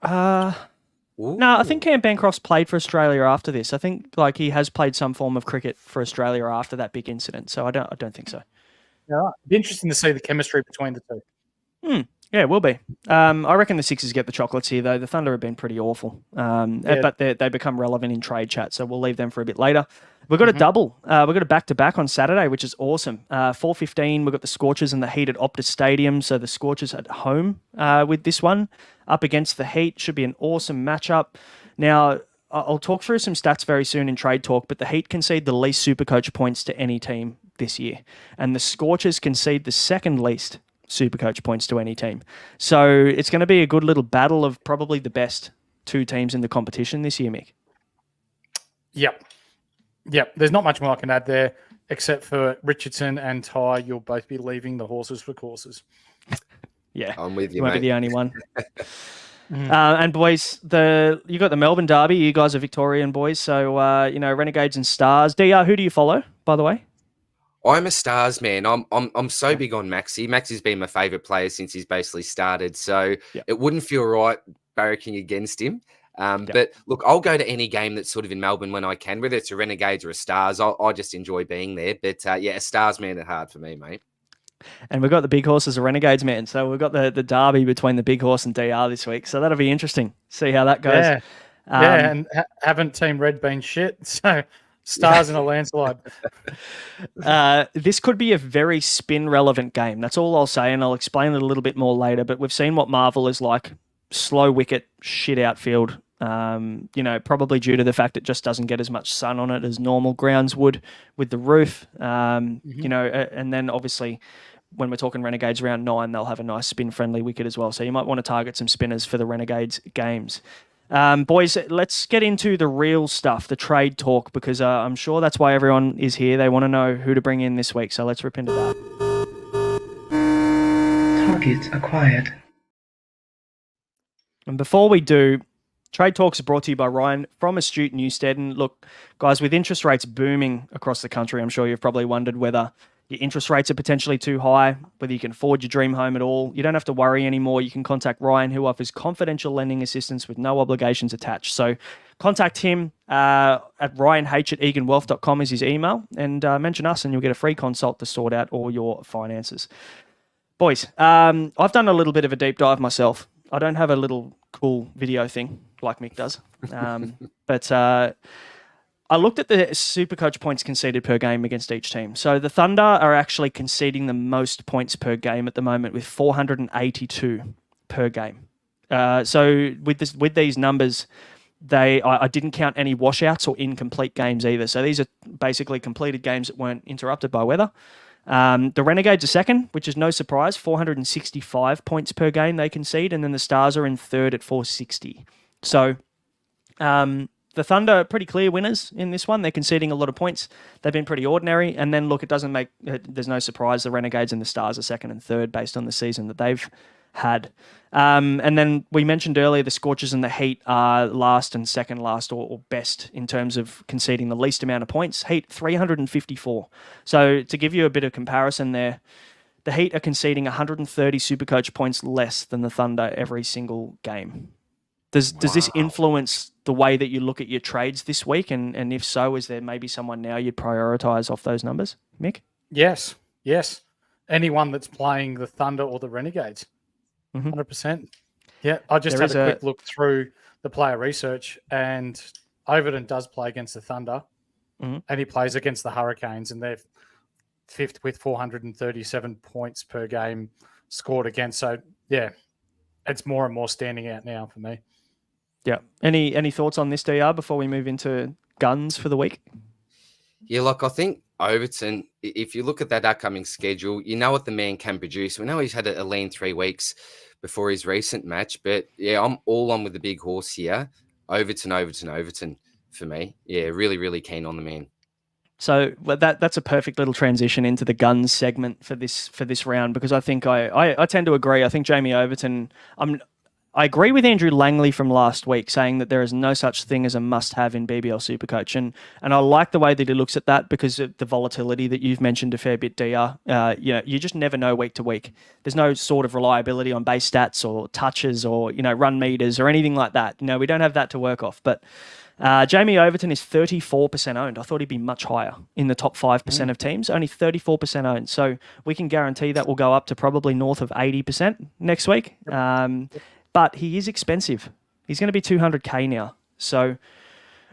No, I think Cam Bancroft's played for Australia after this. I think he has played some form of cricket for Australia after that big incident. So I don't think so. Yeah, it'd be interesting to see the chemistry between the two. Yeah, it will be. I reckon the Sixers get the chocolates here, though. The Thunder have been pretty awful. But they become relevant in trade chat, so we'll leave them for a bit later. We've got a double. We've got a back-to-back on Saturday, which is awesome. 4:15, we've got the Scorchers and the Heat at Optus Stadium. So the Scorchers at home with this one, up against the Heat. Should be an awesome matchup. Now, I'll talk through some stats very soon in Trade Talk, but the Heat concede the least Supercoach points to any team this year. And the Scorchers concede the second least Supercoach points to any team. So it's going to be a good little battle of probably the best two teams in the competition this year, Mick. Yep. There's not much more I can add there, except for Richardson and Ty. You'll both be leaving the horses for courses. Yeah, I'm with you, you won't mate. be the only one. And boys, you got the Melbourne Derby. You guys are Victorian boys, so Renegades and Stars. DR, who do you follow, by the way? I'm a Stars man. I'm so big on Maxi. Maxi's been my favourite player since he's basically started. So it wouldn't feel right barracking against him. But look, I'll go to any game that's sort of in Melbourne when I can, whether it's a Renegades or a Stars. I just enjoy being there. But a Stars man at heart for me, mate. And we've got the Big Horse as a Renegades man. So we've got the derby between the Big Horse and DR this week. So that'll be interesting. See how that goes. And haven't Team Red been shit? So Stars in a landslide. This could be a very spin-relevant game. That's all I'll say, and I'll explain it a little bit more later. But we've seen what Marvel is like. Slow wicket, shit outfield. Probably due to the fact it just doesn't get as much sun on it as normal grounds would with the roof. And then obviously when we're talking Renegades round 9, they'll have a nice spin-friendly wicket as well. So you might want to target some spinners for the Renegades games. Boys, let's get into the real stuff, the trade talk, because I'm sure that's why everyone is here. They want to know who to bring in this week. So let's rip into that. Target acquired. And before we do, Trade Talks are brought to you by Ryan from Astute Newstead. And look, guys, with interest rates booming across the country, I'm sure you've probably wondered whether your interest rates are potentially too high, whether you can afford your dream home at all. You don't have to worry anymore. You can contact Ryan, who offers confidential lending assistance with no obligations attached. So contact him at ryanh@eganwealth.com is his email, and mention us and you'll get a free consult to sort out all your finances. Boys, I've done a little bit of a deep dive myself. I don't have a little cool video thing like Mick does. But I looked at the Supercoach points conceded per game against each team. So the Thunder are actually conceding the most points per game at the moment with 482 per game. So with these numbers, I didn't count any washouts or incomplete games either. So these are basically completed games that weren't interrupted by weather. The Renegades are second, which is no surprise, 465 points per game they concede, and then the Stars are in third at 460. So the Thunder are pretty clear winners in this one. They're conceding a lot of points. They've been pretty ordinary. And then, look, there's no surprise the Renegades and the Stars are second and third based on the season that they've had. And then we mentioned earlier the Scorchers and the Heat are last and second last or best in terms of conceding the least amount of points. Heat, 354. So to give you a bit of comparison there, the Heat are conceding 130 Supercoach points less than the Thunder every single game. Does this influence the way that you look at your trades this week? And if so, is there maybe someone now you'd prioritise off those numbers? Mick? Yes. Anyone that's playing the Thunder or the Renegades. 100%. Yeah, I just had a quick look through the player research, and Overton does play against the Thunder, and he plays against the Hurricanes, and they're fifth with 437 points per game scored against. So, yeah, it's more and more standing out now for me. Yeah. Any thoughts on this, DR, before we move into guns for the week? Yeah, look, I think Overton, if you look at that upcoming schedule, you know what the man can produce. We know he's had a lean 3 weeks before his recent match, but yeah, I'm all on with the big horse here. Overton for me. Yeah, really, really keen on the man. So that's a perfect little transition into the guns segment for this round, because I think I tend to agree. I think Jamie Overton. I agree with Andrew Langley from last week saying that there is no such thing as a must-have in BBL Supercoach, and I like the way that he looks at that because of the volatility that you've mentioned a fair bit, DR. You just never know week to week. There's no sort of reliability on base stats or touches or run meters or anything like that. We don't have that to work off, but. Jamie Overton is 34% owned. I thought he'd be much higher in the top 5% of teams, only 34% owned. So we can guarantee that will go up to probably north of 80% next week. But he is expensive. He's going to be 200K now. So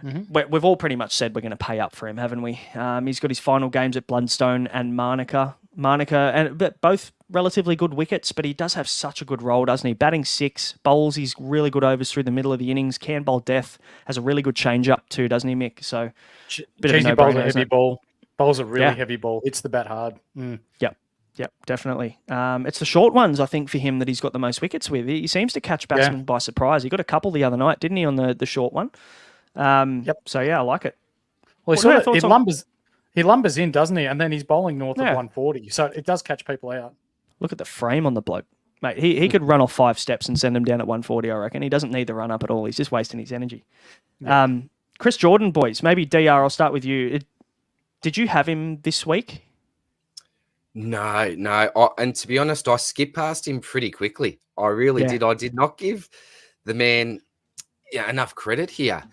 we've all pretty much said we're going to pay up for him, haven't we? He's got his final games at Bloodstone and Manuka, but both relatively good wickets, but he does have such a good role, doesn't he? Batting 6, bowls, he's really good overs through the middle of the innings, can bowl death, has a really good change-up too, doesn't he, Mick? So, Cheesy bowls a heavy ball. Bowls a really heavy ball. Hits the bat hard. Yep, definitely. It's the short ones, I think, for him that he's got the most wickets with. He seems to catch batsmen by surprise. He got a couple the other night, didn't he, on the short one? So, yeah, I like it. Well, he lumbers in, doesn't he? And then he's bowling north of 140. So it does catch people out. Look at the frame on the bloke. Mate, he could run off 5 steps and send them down at 140, I reckon. He doesn't need the run up at all. He's just wasting his energy. Yeah. Chris Jordan, boys, maybe DR, I'll start with you. Did you have him this week? No. And to be honest, I skipped past him pretty quickly. I really did. I did not give the man enough credit here.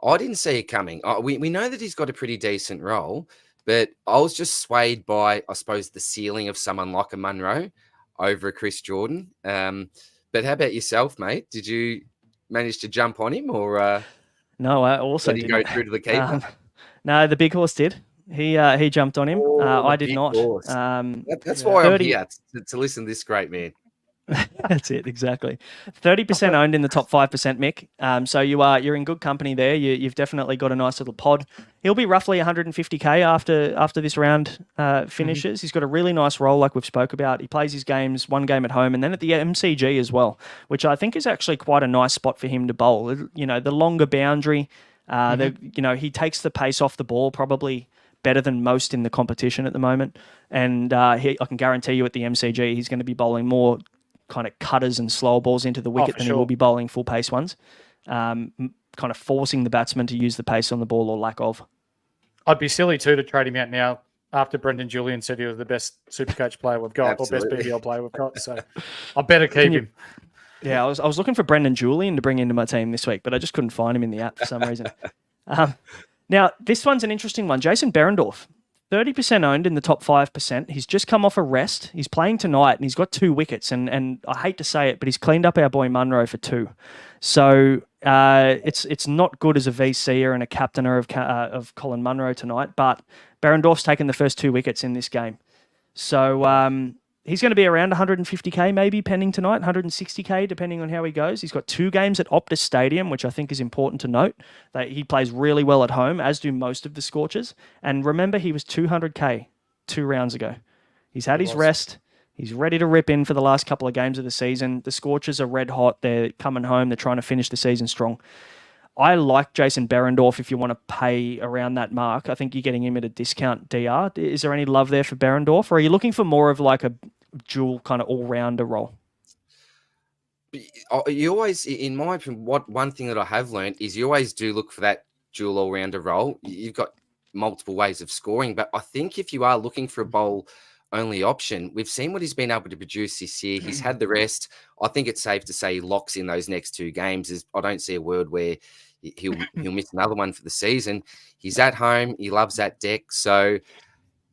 I didn't see it coming. We know that he's got a pretty decent role, but I was just swayed by, I suppose, the ceiling of someone like a Munro over a Chris Jordan. But how about yourself, mate? Did you manage to jump on him, or no? I also did he go through to the keeper? No, the big horse did. He jumped on him. I did not. That's why I'm here to listen to this great man. That's it, exactly. 30% owned in the top 5%, Mick. So you're in good company there. You've definitely got a nice little pod. He'll be roughly 150K after this round finishes. He's got a really nice role, like we've spoke about. He plays his games, one game at home, and then at the MCG as well, which I think is actually quite a nice spot for him to bowl. The longer boundary. He takes the pace off the ball probably better than most in the competition at the moment, and I can guarantee you at the MCG he's going to be bowling more kind of cutters and slower balls into the wicket than he will be bowling full pace ones, kind of forcing the batsman to use the pace on the ball or lack of. I'd be silly too to trade him out now after Brendan Julian said he was the best Supercoach player we've got or best BBL player we've got. So I better keep him. Yeah, I was looking for Brendan Julian to bring into my team this week, but I just couldn't find him in the app for some reason. Now, this one's an interesting one. Jason Behrendorff, 30% owned in the top 5%. He's just come off a rest. He's playing tonight, and he's got 2 wickets. And I hate to say it, but he's cleaned up our boy Munro for 2. So it's not good as a VCer and a captainer of Colin Munro tonight, but Behrendorff's taken the first 2 wickets in this game. So he's going to be around 150K maybe pending tonight, 160K depending on how he goes. He's got 2 games at Optus Stadium, which I think is important to note. That he plays really well at home, as do most of the Scorchers. And remember, he was 200K 2 rounds ago. He's had his rest. He's ready to rip in for the last couple of games of the season. The Scorchers are red hot. They're coming home. They're trying to finish the season strong. I like Jason Behrendorff if you want to pay around that mark. I think you're getting him at a discount, DR. Is there any love there for Behrendorff, or are you looking for more of like a dual kind of all-rounder role? You always, in my opinion, one thing that I have learned is you always do look for that dual all-rounder role. You've got multiple ways of scoring, but I think if you are looking for a bowl-only option, we've seen what he's been able to produce this year. He's had the rest. I think it's safe to say he locks in those next 2 games. I don't see a world where he'll miss another one for the season. He's at home. He loves that deck. So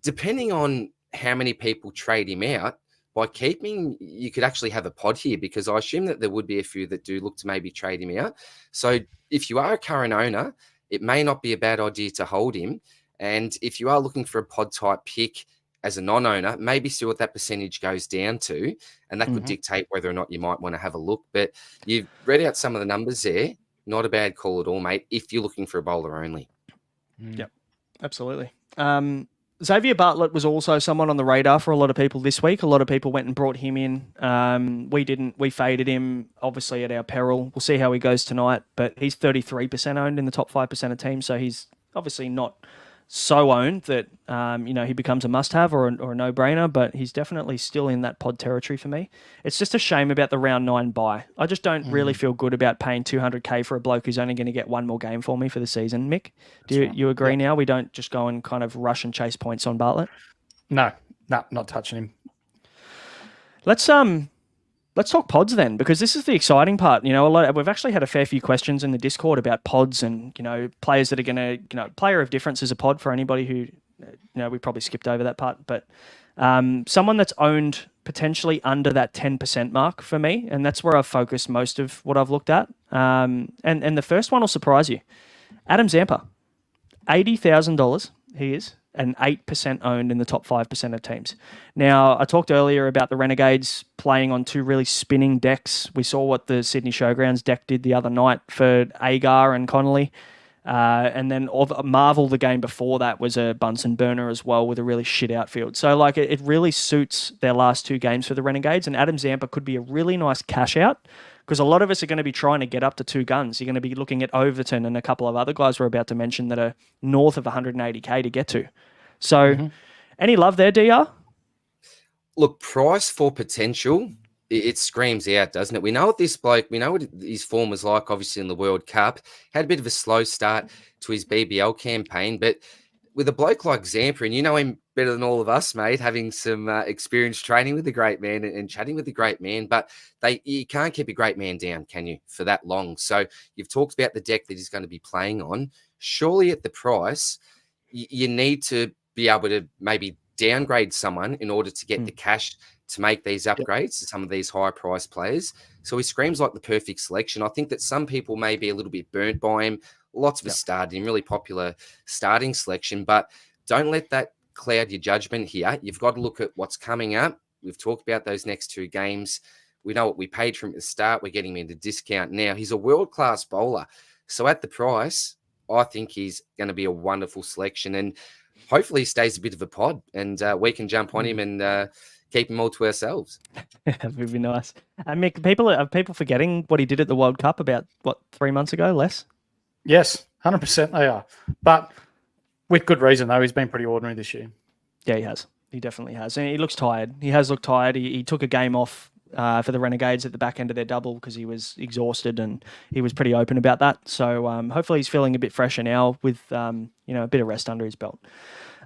depending on how many people trade him out, by keeping, you could actually have a pod here, because I assume that there would be a few that do look to maybe trade him out. So if you are a current owner, it may not be a bad idea to hold him. And if you are looking for a pod type pick as a non-owner, maybe see what that percentage goes down to, and that could dictate whether or not you might want to have a look. But you've read out some of the numbers there. Not a bad call at all, mate, if you're looking for a bowler only. Yep, absolutely. Xavier Bartlett was also someone on the radar for a lot of people this week. A lot of people went and brought him in. We didn't. We faded him, obviously, at our peril. We'll see how he goes tonight, but he's 33% owned in the top 5% of teams, so he's obviously not so owned that he becomes a must-have or a no-brainer, but he's definitely still in that pod territory for me. It's just a shame about the round 9 buy. I just don't really feel good about paying $200K for a bloke who's only going to get one more game for me for the season. Mick, do you agree now? We don't just go and kind of rush and chase points on Bartlett? No, not touching him. Let's talk pods then, because this is the exciting part. We've actually had a fair few questions in the Discord about pods and, players that are going to, player of difference is a pod for anybody who, we probably skipped over that part, but someone that's owned potentially under that 10% mark for me, and that's where I've focused most of what I've looked at. And the first one will surprise you. Adam Zampa, $80,000 he is, and 8% owned in the top 5% of teams. Now, I talked earlier about the Renegades playing on two really spinning decks. We saw what the Sydney Showgrounds deck did the other night for Agar and Connolly. And then Marvel, the game before that, was a Bunsen burner as well with a really shit outfield. So, it really suits their last two games for the Renegades, and Adam Zampa could be a really nice cash out because a lot of us are going to be trying to get up to 2 guns. You're going to be looking at Overton and a couple of other guys we're about to mention that are north of 180K to get to. So, any love there, DR? Look, price for potential, it screams out, doesn't it? We know what this bloke, we know what his form was like, obviously, in the World Cup. Had a bit of a slow start to his BBL campaign, but with a bloke like Zampa, and you know him better than all of us, mate, having some experience training with the great man and chatting with the great man, but you can't keep a great man down, can you, for that long? So you've talked about the deck that he's going to be playing on. Surely at the price, you need to be able to maybe downgrade someone in order to get the cash to make these upgrades to some of these high price players. So he screams like the perfect selection. I think that some people may be a little bit burnt by him. Lots of us started him, really popular starting selection, but don't let that cloud your judgment here. You've got to look at what's coming up. We've talked about those next 2 games. We know what we paid for him at the start. We're getting him into discount now. He's a world-class bowler. So at the price, I think he's going to be a wonderful selection, and hopefully he stays a bit of a pod and we can jump on him and keep him all to ourselves. That would be nice. Mick, are people forgetting what he did at the World Cup about, 3 months ago, less? Yes, 100% they are. But with good reason, though. He's been pretty ordinary this year. Yeah, he has. He definitely has. And he looks tired. He has looked tired. He took a game off for the Renegades at the back end of their double because he was exhausted, and he was pretty open about that. So hopefully he's feeling a bit fresher now with a bit of rest under his belt.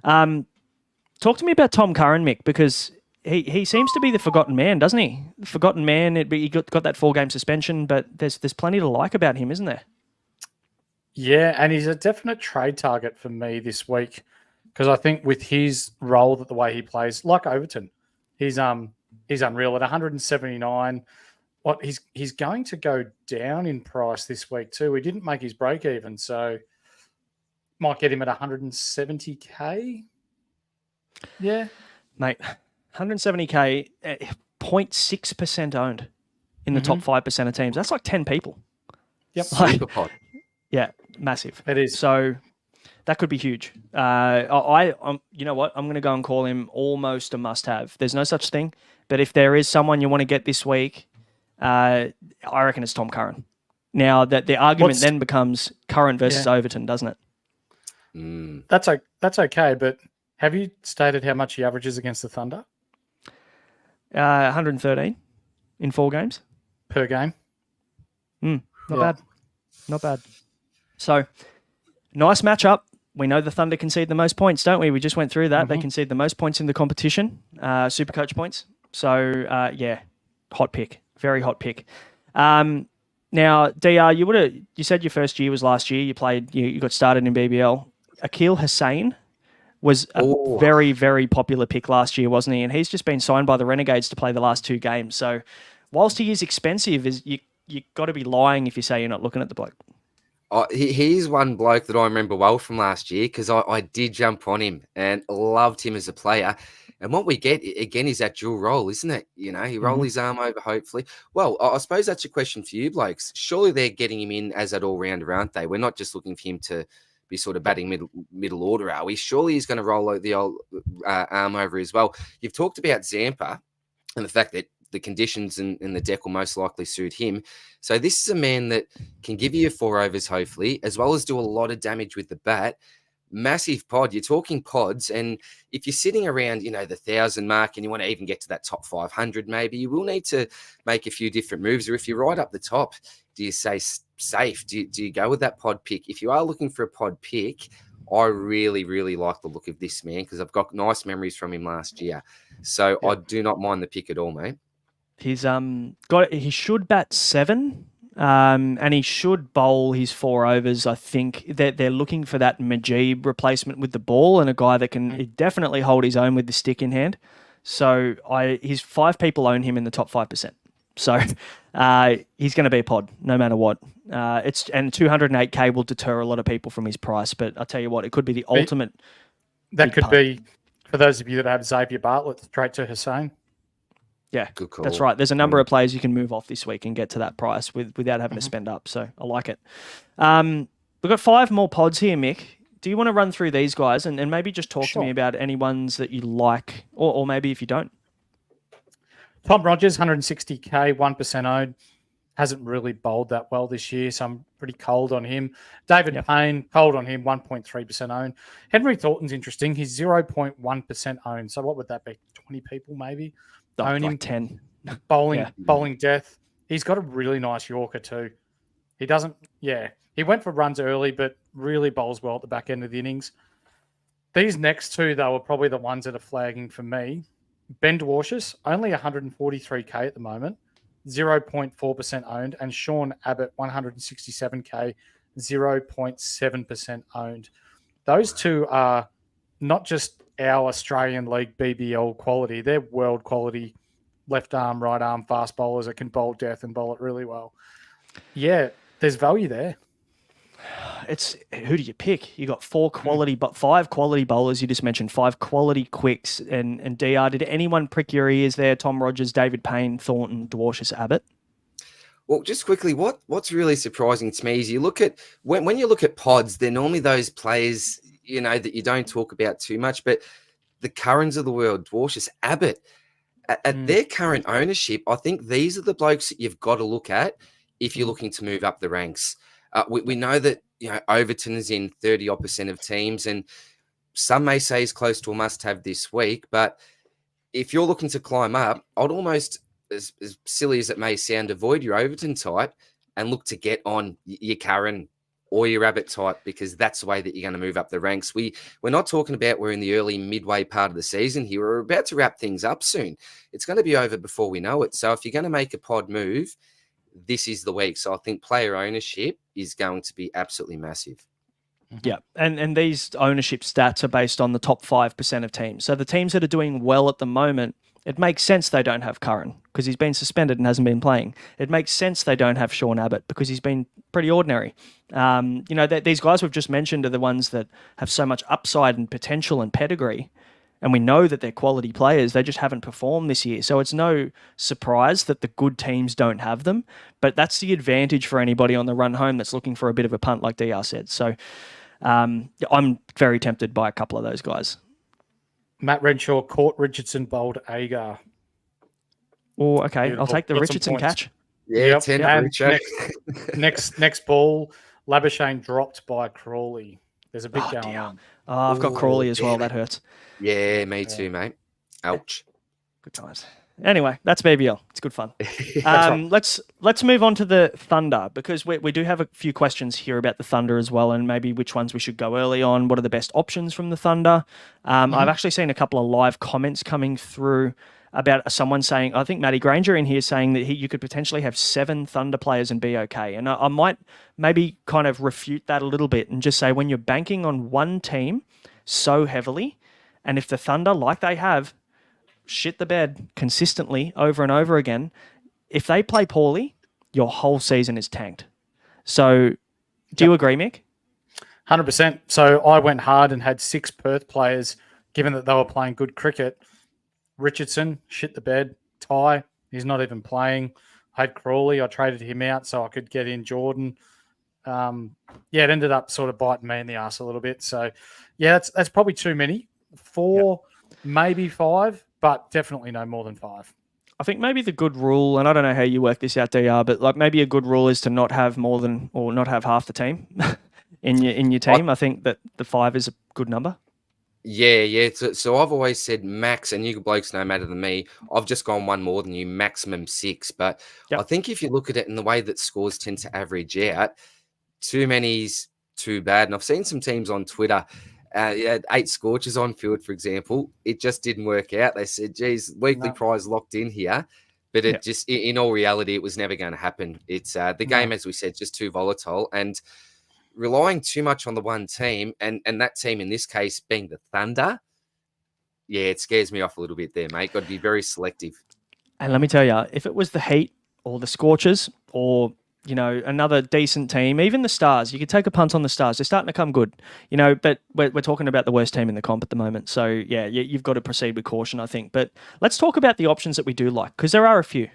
Talk to me about Tom Curran, Mick, because he seems to be the forgotten man, doesn't he? The forgotten man. He got that 4-game suspension, but there's plenty to like about him, isn't there? Yeah, and he's a definite trade target for me this week because I think with his role, that the way he plays, like Overton, he's unreal at 179. He's going to go down in price this week too. He didn't make his break even, so might get him at 170K. Yeah, mate, 170K, 0.6% owned in the top 5% of teams. That's like 10 people. Yep, super pod. Yeah, massive. It is. So that could be huge. You know what? I'm going to go and call him almost a must-have. There's no such thing, but if there is someone you want to get this week, I reckon it's Tom Curran. Now that the argument then becomes Curran versus Overton, doesn't it? That's okay, but have you stated how much he averages against the Thunder? 113 in 4 games per game. Not bad. So, nice matchup. We know the Thunder concede the most points, don't we? We just went through that. They concede the most points in the competition, Supercoach points. So, hot pick. Very hot pick. Now, DR, you said your first year was last year. You got started in BBL. Akil Hussain was a very, very popular pick last year, wasn't he? And he's just been signed by the Renegades to play the last 2 games. So, whilst he is expensive, you got to be lying if you say you're not looking at the bloke. He's one bloke that I remember well from last year because I did jump on him and loved him as a player. And what we get, again, is that dual roll, isn't it? He roll his arm over, hopefully. Well, I suppose that's a question for you, blokes. Surely they're getting him in as that all-rounder, aren't they? We're not just looking for him to be sort of batting middle order, are we? Surely he's going to roll the old arm over as well. You've talked about Zampa and the fact that the conditions and the deck will most likely suit him. So this is a man that can give you 4 overs, hopefully, as well as do a lot of damage with the bat. Massive pod. You're talking pods. And if you're sitting around, the 1,000 mark and you want to even get to that top 500, maybe you will need to make a few different moves. Or if you're right up the top, do you say safe? Do you go with that pod pick? If you are looking for a pod pick, I really, really like the look of this man because I've got nice memories from him last year. So I do not mind the pick at all, mate. He should bat 7, and he should bowl his 4 overs. I think they're looking for that Majib replacement with the ball and a guy that can definitely hold his own with the stick in hand. So his 5 people own him in the top 5%. So he's going to be a pod no matter what. And 208k will deter a lot of people from his price. But I'll tell you what, it could be the ultimate. That could be for those of you that have Xavier Bartlett straight to Hussain. Yeah, good call. That's right. There's a number of players you can move off this week and get to that price without having to spend up. So I like it. We've got 5 more pods here, Mick. Do you want to run through these guys and maybe just talk to me about any ones that you like or maybe if you don't? Tom Rogers, 160k, 1% owned. Hasn't really bowled that well this year, so I'm pretty cold on him. David Payne, cold on him, 1.3% owned. Henry Thornton's interesting. He's 0.1% owned. So what would that be? 20 people maybe? Own like him. 10. Bowling death. He's got a really nice Yorker too. He doesn't, he went for runs early, but really bowls well at the back end of the innings. These next 2, though, are probably the ones that are flagging for me. Ben Dwarshus, only 143k at the moment, 0.4% owned, and Sean Abbott, 167k, 0.7% owned. Those 2 are not just our Australian League BBL quality, they're world quality left arm, right arm fast bowlers that can bowl death and bowl it really well. Yeah, there's value there. It's who do you pick? You got 5 quality bowlers. You just mentioned 5 quality quicks and DR. Did anyone prick your ears there? Tom Rogers, David Payne, Thornton, Dwarshus, Abbott. Well, just quickly, what's really surprising to me is you look at when you look at pods, they're normally those players that you don't talk about too much, but the Currans of the world, Dwarshus, Abbott, at their current ownership, I think these are the blokes that you've got to look at if you're looking to move up the ranks. We know that Overton is in 30% of teams, and some may say he's close to a must-have this week. But if you're looking to climb up, I'd almost, as silly as it may sound, avoid your Overton type and look to get on your Curran or your Abbott type, because that's the way that you're going to move up the ranks. We're not talking about we're in the early midway part of the season here. We're about to wrap things up soon. It's going to be over before we know it. So if you're going to make a pod move, this is the week. So I think player ownership is going to be absolutely massive. Yeah, and these ownership stats are based on the top 5% of teams. So the teams that are doing well at the moment, it makes sense they don't have Curran because he's been suspended and hasn't been playing. It makes sense they don't have Sean Abbott because he's been pretty ordinary. These guys we've just mentioned are the ones that have so much upside and potential and pedigree. And we know that they're quality players. They just haven't performed this year. So it's no surprise that the good teams don't have them. But that's the advantage for anybody on the run home that's looking for a bit of a punt, like DR said. So I'm very tempted by a couple of those guys. Matt Renshaw, Court Richardson, bowled Agar. Oh, okay. Beautiful. I'll take the Got Richardson catch. Yeah, Yep. 10 And next ball, Labuschagne dropped by Crawley. There's a bit going on. Oh, I've got Crawley as well. That hurts. Yeah, me too, mate. Ouch. Good times. Anyway, that's BBL. It's good fun. Let's move on to the Thunder, because we do have a few questions here about the Thunder as well, and maybe which ones we should go early on. What are the best options from the Thunder? I've actually seen a couple of live comments coming through about someone saying, I think Matty Granger in here saying that you could potentially have 7 Thunder players and be okay. And I might maybe kind of refute that a little bit and just say when you're banking on one team so heavily, and if the Thunder, like they have, shit the bed consistently over and over again, if they play poorly, your whole season is tanked. So do you agree, Mick? 100%. So I went hard and had 6 Perth players, given that they were playing good cricket. Richardson, shit the bed. Ty, he's not even playing. I had Crawley. I traded him out so I could get in Jordan. It ended up sort of biting me in the ass a little bit. So, yeah, that's probably too many. 4, maybe 5, but definitely no more than 5. I think maybe the good rule, and I don't know how you work this out, DR, but like maybe a good rule is to not have more than, or not have half the team in your team. I think that the 5 is a good number. Yeah. So I've always said max, and you blokes know better than me. I've just gone one more than you, maximum 6. But I think if you look at it in the way that scores tend to average out, too many's too bad. And I've seen some teams on Twitter, 8 scorches on field, for example. It just didn't work out. They said, geez, weekly prize locked in here. But it just, in all reality, it was never going to happen. It's the game, as we said, just too volatile. And relying too much on the one team, and that team in this case being the Thunder, it scares me off a little bit there, mate. Got to be very selective. And let me tell you, if it was the Heat or the Scorchers or, another decent team, even the Stars, you could take a punt on the Stars. They're starting to come good, but we're talking about the worst team in the comp at the moment. So, you've got to proceed with caution, I think. But let's talk about the options that we do like, because there are a few.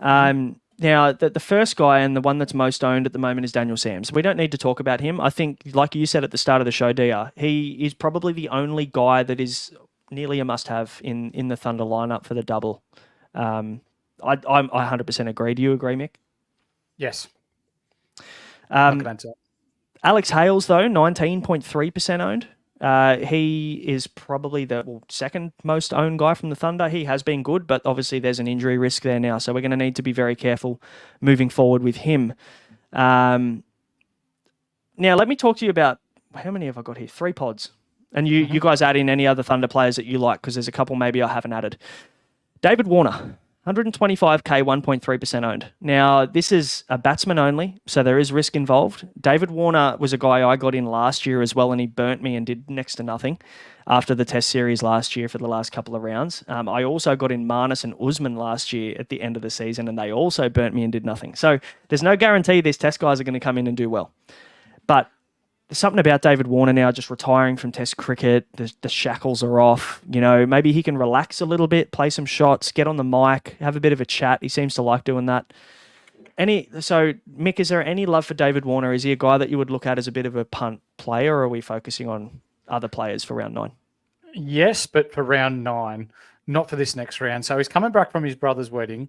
Now, the first guy and the one that's most owned at the moment is Daniel Sams. We don't need to talk about him. I think, like you said at the start of the show, DR, he is probably the only guy that is nearly a must-have in the Thunder lineup for the double. I 100% agree. Do you agree, Mick? Yes. Alex Hales, though, 19.3% owned. He is probably the second most owned guy from the Thunder. He has been good, but obviously there's an injury risk there now, so we're going to need to be very careful moving forward with him. Now, let me talk to you about, how many have I got here? 3 pods. And you guys add in any other Thunder players that you like, because there's a couple maybe I haven't added. David Warner, 125k, 1.3% owned. Now, this is a batsman only, so there is risk involved. David Warner was a guy I got in last year as well, and he burnt me and did next to nothing after the test series last year for the last couple of rounds. I also got in Marnus and Usman last year at the end of the season, and they also burnt me and did nothing. So there's no guarantee these test guys are going to come in and do well. But there's something about David Warner now just retiring from Test cricket. The shackles are off. Maybe he can relax a little bit, play some shots, get on the mic, have a bit of a chat. He seems to like doing that. So, Mick, is there any love for David Warner? Is he a guy that you would look at as a bit of a punt player, or are we focusing on other players for round 9? Yes, but for round 9, not for this next round. So he's coming back from his brother's wedding.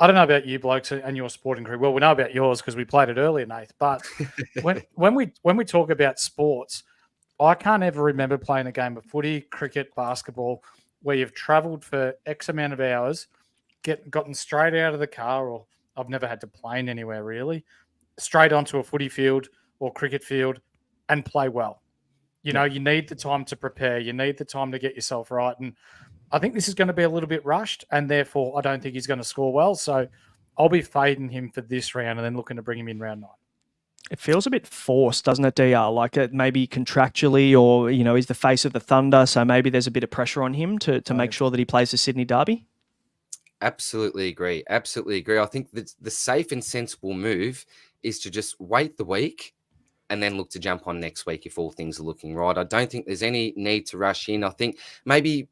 I don't know about you blokes and your sporting crew. Well, we know about yours because we played it earlier, Nath. But when we talk about sports, I can't ever remember playing a game of footy, cricket, basketball, where you've travelled for X amount of hours, gotten straight out of the car, or I've never had to plane anywhere really, straight onto a footy field or cricket field and play well. You need the time to prepare. You need the time to get yourself right. And I think this is going to be a little bit rushed, and therefore I don't think he's going to score well. So I'll be fading him for this round and then looking to bring him in round 9. It feels a bit forced, doesn't it, DR? Like it maybe contractually, or, he's the face of the Thunder, so maybe there's a bit of pressure on him to make sure that he plays the Sydney Derby. Absolutely agree. I think that the safe and sensible move is to just wait the week and then look to jump on next week if all things are looking right. I don't think there's any need to rush in. I think maybe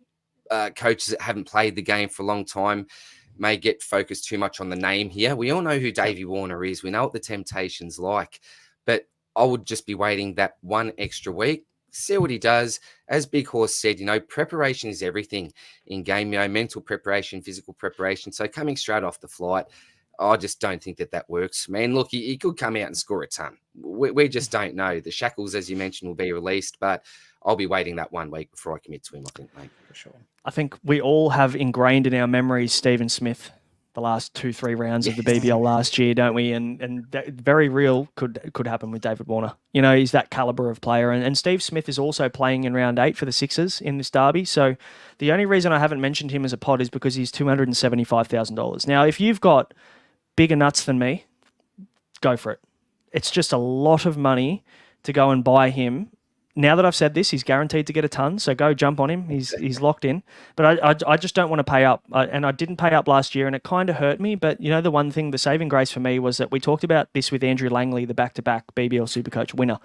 coaches that haven't played the game for a long time may get focused too much on the name here. We all know who Davey Warner is. We know what the Temptation's like. But I would just be waiting that one extra week, see what he does. As Big Horse said, preparation is everything in game, mental preparation, physical preparation. So coming straight off the flight, I just don't think that works. Man, look, he could come out and score a ton. We just don't know. The shackles, as you mentioned, will be released, but I'll be waiting that 1 week before I commit to him, I think, mate, for sure. I think we all have ingrained in our memories Stephen Smith, the last 2-3 rounds of the BBL last year, don't we? And that very real could happen with David Warner. He's that caliber of player. And Steve Smith is also playing in round 8 for the Sixers in this derby. So the only reason I haven't mentioned him as a pod is because he's $275,000. Now, if you've got bigger nuts than me, go for it. It's just a lot of money to go and buy him. Now that I've said this, he's guaranteed to get a ton, so go jump on him. He's locked in. But I just don't want to pay up. And I didn't pay up last year, and it kind of hurt me. But, the one thing, the saving grace for me was that we talked about this with Andrew Langley, the back-to-back BBL Supercoach winner.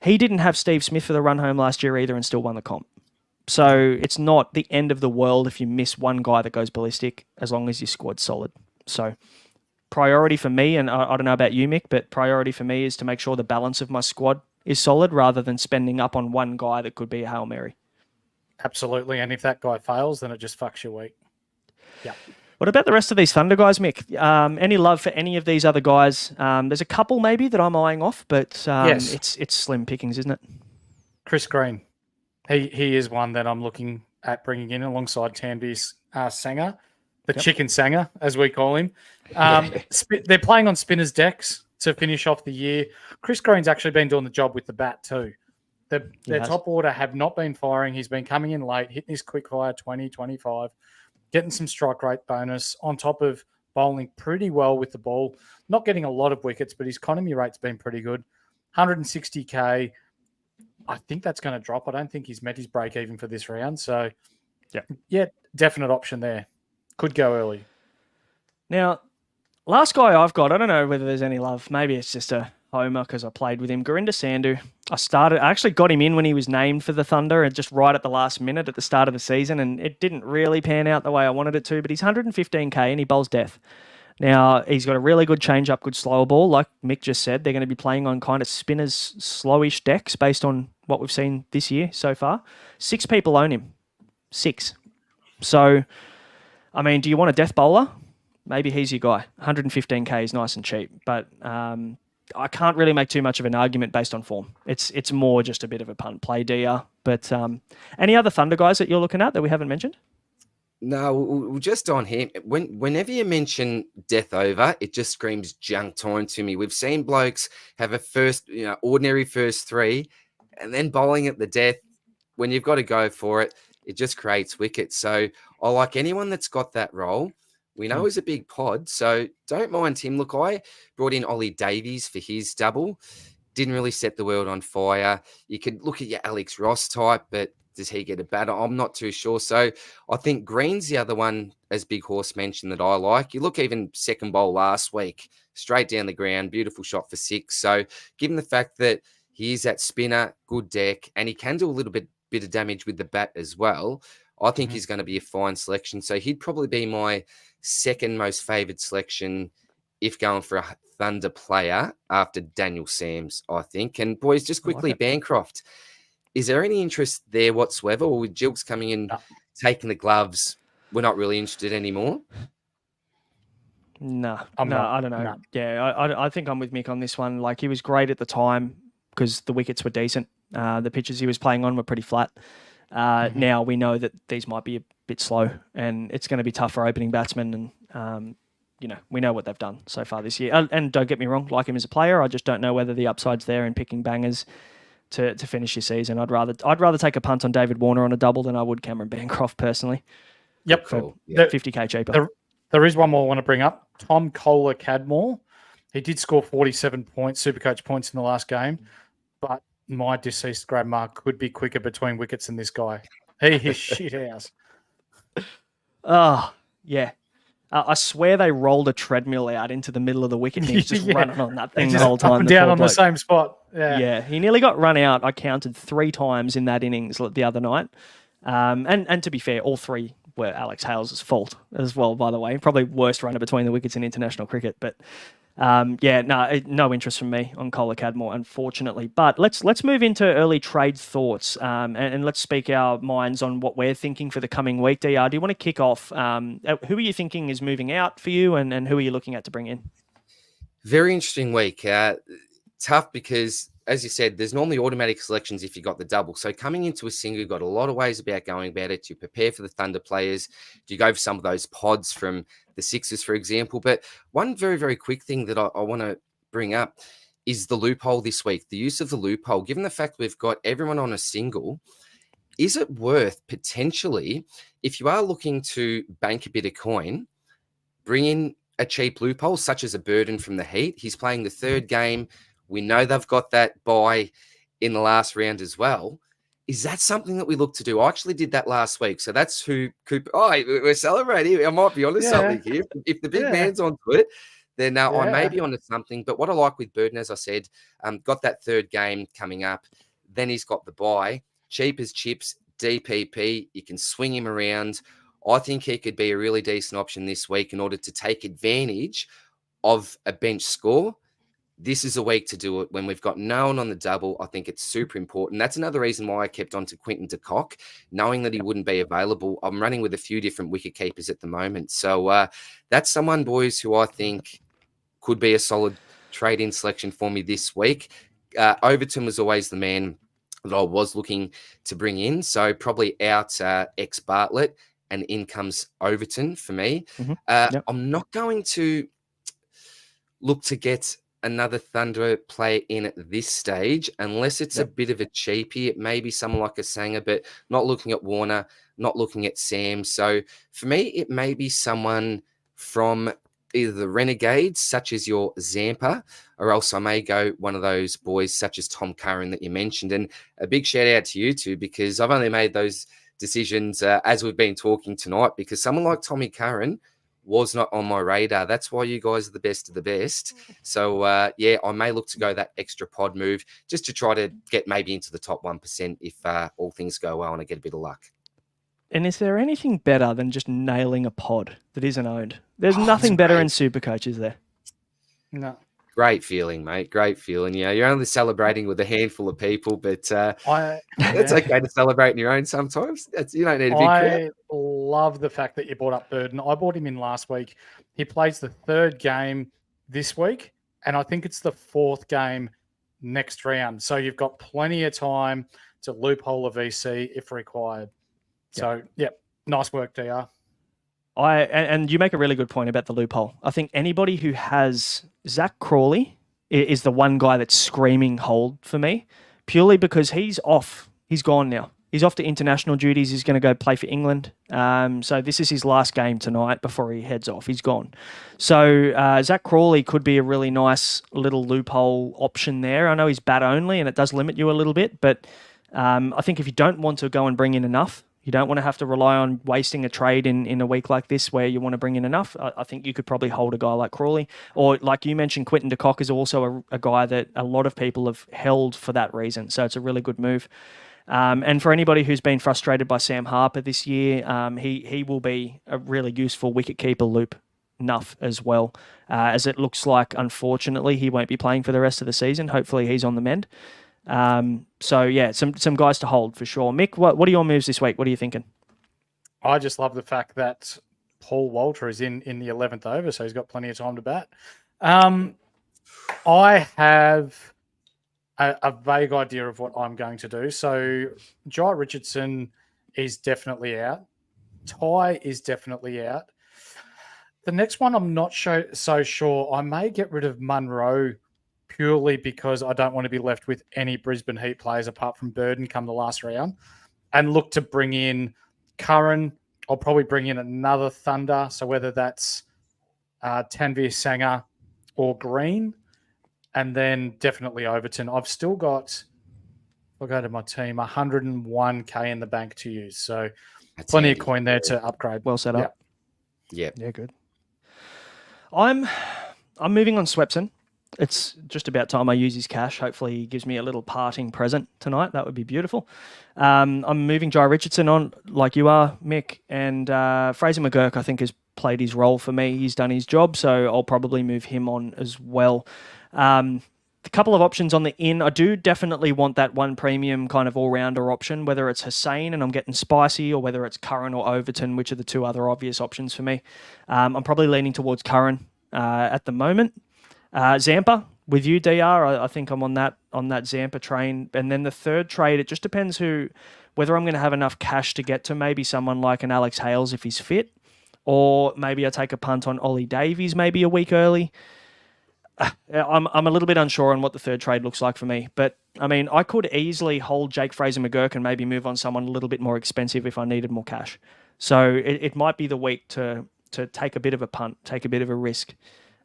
He didn't have Steve Smith for the run home last year either and still won the comp. So it's not the end of the world if you miss one guy that goes ballistic, as long as your squad's solid. So priority for me, and I don't know about you, Mick, but priority for me is to make sure the balance of my squad is solid rather than spending up on one guy that could be a Hail Mary. Absolutely. And if that guy fails, then it just fucks your week. Yeah. What about the rest of these Thunder guys, Mick? Any love for any of these other guys? There's a couple maybe that I'm eyeing off, but Yes. it's slim pickings, isn't it? Chris Green. He is one that I'm looking at bringing in alongside Tanvi's Sanger, the chicken Sanger, as we call him. They're playing on spinners' decks to finish off the year. Chris Green's actually been doing the job with the bat too. Their top order have not been firing. He's been coming in late, hitting his quick fire 20, 25, getting some strike rate bonus on top of bowling pretty well with the ball. Not getting a lot of wickets, but his economy rate's been pretty good. 160K. I think that's going to drop. I don't think he's met his break even for this round. So, yeah, definite option there. Could go early. Now, last guy I've got, I don't know whether there's any love. Maybe it's just a homer because I played with him. Gurinder Sandhu. I actually got him in when he was named for the Thunder and just right at the last minute at the start of the season, and it didn't really pan out the way I wanted it to, but he's 115K and he bowls death. Now, he's got a really good change-up, good slower ball. Like Mick just said, they're going to be playing on kind of spinners, slowish decks based on what we've seen this year so far. 6 people own him. 6. So, I mean, do you want a death bowler? Maybe he's your guy. 115K is nice and cheap, but I can't really make too much of an argument based on form. It's more just a bit of a punt play, DR. But any other Thunder guys that you're looking at that we haven't mentioned? No, just on him. Whenever you mention death over, it just screams junk time to me. We've seen blokes have a first, ordinary first 3, and then bowling at the death. When you've got to go for it, it just creates wickets. So I like anyone that's got that role. We know he's a big pod, so don't mind him. Look, I brought in Ollie Davies for his double. Didn't really set the world on fire. You could look at your Alex Ross type, but does he get a batter? I'm not too sure. So I think Green's the other one, as Big Horse mentioned, that I like. You look even second bowl last week, straight down the ground, beautiful shot for 6. So given the fact that he is that spinner, good deck, and he can do a little bit of damage with the bat as well, I think he's going to be a fine selection. So he'd probably be my second most favoured selection if going for a Thunder player after Daniel Sams, I think. And boys, just quickly, Bancroft. Is there any interest there whatsoever, or with Jilks coming in, taking the gloves, we're not really interested anymore? No, I don't know. No. Yeah, I think I'm with Mick on this one. Like, he was great at the time because the wickets were decent. The pitches he was playing on were pretty flat. Now we know that these might be a bit slow, and it's going to be tough for opening batsmen. And we know what they've done so far this year. And don't get me wrong, like him as a player, I just don't know whether the upside's there in picking bangers to finish your season. I'd rather take a punt on David Warner on a double than I would Cameron Bancroft personally. Yep, for 50K cheaper. There is one more I want to bring up. Tom Kohler-Cadmore. He did score 47 points, Supercoach points in the last game, but my deceased grandma could be quicker between wickets than this guy. He is shit house. Oh, yeah. I swear they rolled a treadmill out into the middle of the wicket and he's just running on that thing the whole time. Down on the same spot. Yeah, he nearly got run out. I counted 3 times in that innings the other night. And to be fair, all 3 were Alex Hales' fault as well, by the way. Probably worst runner between the wickets in international cricket. But no interest from me on Kohler-Cadmore, unfortunately. But let's move into early trade thoughts and let's speak our minds on what we're thinking for the coming week. DR, do you want to kick off? Who are you thinking is moving out for you, and who are you looking at to bring in? Very interesting week. Tough because, as you said, there's normally automatic selections if you got the double. So coming into a single, you've got a lot of ways about going about it. You prepare for the Thunder players. Do you go for some of those pods from the Sixers, for example? But one very, very quick thing that I want to bring up is the loophole this week, the use of the loophole. Given the fact we've got everyone on a single, is it worth potentially, if you are looking to bank a bit of coin, bring in a cheap loophole, such as a Burden from the Heat? He's playing the 3rd game. We know they've got that bye in the last round as well. Is that something that we look to do? I actually did that last week. So that's who Cooper... Oh, we're celebrating. I might be onto something here. If the big man's onto it, then I may be onto something. But what I like with Burden, as I said, got that 3rd game coming up. Then he's got the bye. Cheap as chips. DPP. You can swing him around. I think he could be a really decent option this week in order to take advantage of a bench score. This is a week to do it when we've got no one on the double. I think it's super important. That's another reason why I kept on to Quinton de Kock, knowing that he wouldn't be available. I'm running with a few different wicket keepers at the moment. So that's someone, boys, who I think could be a solid trade-in selection for me this week. Overton was always the man that I was looking to bring in. So probably out ex-Bartlett and in comes Overton for me. I'm not going to look to get another Thunder player in at this stage, unless it's a bit of a cheapie. It may be someone like a Sanger, but not looking at Warner, not looking at Sam. So for me, it may be someone from either the Renegades, such as your Zampa, or else I may go one of those boys such as Tom Curran that you mentioned. And a big shout out to you two, because I've only made those decisions as we've been talking tonight, because someone like Tommy Curran was not on my radar. That's why you guys are the best of the best. So, I may look to go that extra pod move just to try to get maybe into the top 1% if all things go well and I get a bit of luck. And is there anything better than just nailing a pod that isn't owned? There's nothing better in Supercoach, is there? No. Great feeling, mate. Great feeling. Yeah, you're only celebrating with a handful of people, but it's okay to celebrate in your own sometimes. You don't need a big crowd. I love the fact that you brought up Burden. I brought him in last week. He plays the 3rd game this week, and I think it's the 4th game next round. So you've got plenty of time to loophole a VC if required. So, nice work, DR. And you make a really good point about the loophole. I think anybody who has Zach Crawley is the one guy that's screaming hold for me, purely because he's off. He's gone now. He's off to international duties. He's going to go play for England. So this is his last game tonight before he heads off. He's gone. So Zach Crawley could be a really nice little loophole option there. I know he's bat only and it does limit you a little bit, but I think if you don't want to go and bring in enough, you don't want to have to rely on wasting a trade in a week like this where you want to bring in enough. I think you could probably hold a guy like Crawley. Or like you mentioned, Quinton de Kock is also a guy that a lot of people have held for that reason. So it's a really good move. And for anybody who's been frustrated by Sam Harper this year, he will be a really useful wicketkeeper loop enough as well, as it looks like, unfortunately, he won't be playing for the rest of the season. Hopefully he's on the mend. Some guys to hold for sure. Mick, what are your moves this week? What are you thinking? I just love the fact that Paul Walter is in the 11th over, so he's got plenty of time to bat. I have a vague idea of what I'm going to do. So Jai Richardson is definitely out. Ty is definitely out. The next one I'm not so sure. I may get rid of Munro purely because I don't want to be left with any Brisbane Heat players apart from Burden come the last round, and look to bring in Curran. I'll probably bring in another Thunder. So whether that's Tanvir Sanger or Green, and then definitely Overton. I've still got, I'll go to my team, 101K in the bank to use. So that's plenty of coin there to upgrade. Well set up. Yeah, good. I'm moving on Swepson. It's just about time I use his cash. Hopefully he gives me a little parting present tonight. That would be beautiful. I'm moving Jai Richardson on like you are, Mick. And Fraser McGurk, I think, has played his role for me. He's done his job, so I'll probably move him on as well. A couple of options on the in. I do definitely want that one premium kind of all-rounder option, whether it's Hussain and I'm getting spicy, or whether it's Curran or Overton, which are the two other obvious options for me. I'm probably leaning towards Curran at the moment. Zampa with you, DR. I think I'm on that Zampa train. And then the third trade, it just depends whether I'm going to have enough cash to get to maybe someone like an Alex Hales if he's fit, or maybe I take a punt on Ollie Davies maybe a week early. I'm a little bit unsure on what the third trade looks like for me, but I mean, I could easily hold Jake Fraser McGurk and maybe move on someone a little bit more expensive if I needed more cash. So it might be the week to take a bit of a punt, take a bit of a risk.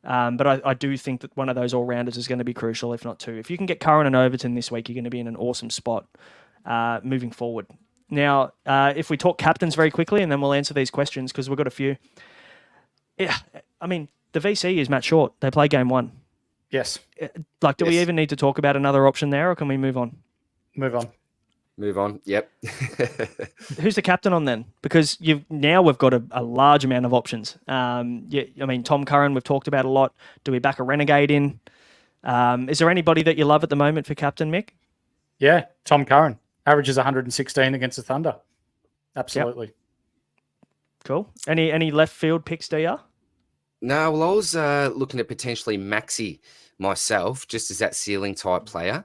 But I do think that one of those all-rounders is going to be crucial, if not two. If you can get Curran and Overton this week, you're going to be in an awesome spot moving forward. Now, if we talk captains very quickly, and then we'll answer these questions because we've got a few. Yeah, I mean, the VC is Matt Short. They play game one. Yes. Do we even need to talk about another option there, or can we move on? Move on. Move on. Yep. Who's the captain on then? Because we've got a large amount of options. Tom Curran we've talked about a lot. Do we back a Renegade in? Is there anybody that you love at the moment for captain, Mick? Yeah, Tom Curran. Averages 116 against the Thunder. Absolutely. Yep. Cool. Any left field picks, DR? No, well, I was looking at potentially Maxi myself, just as that ceiling type player.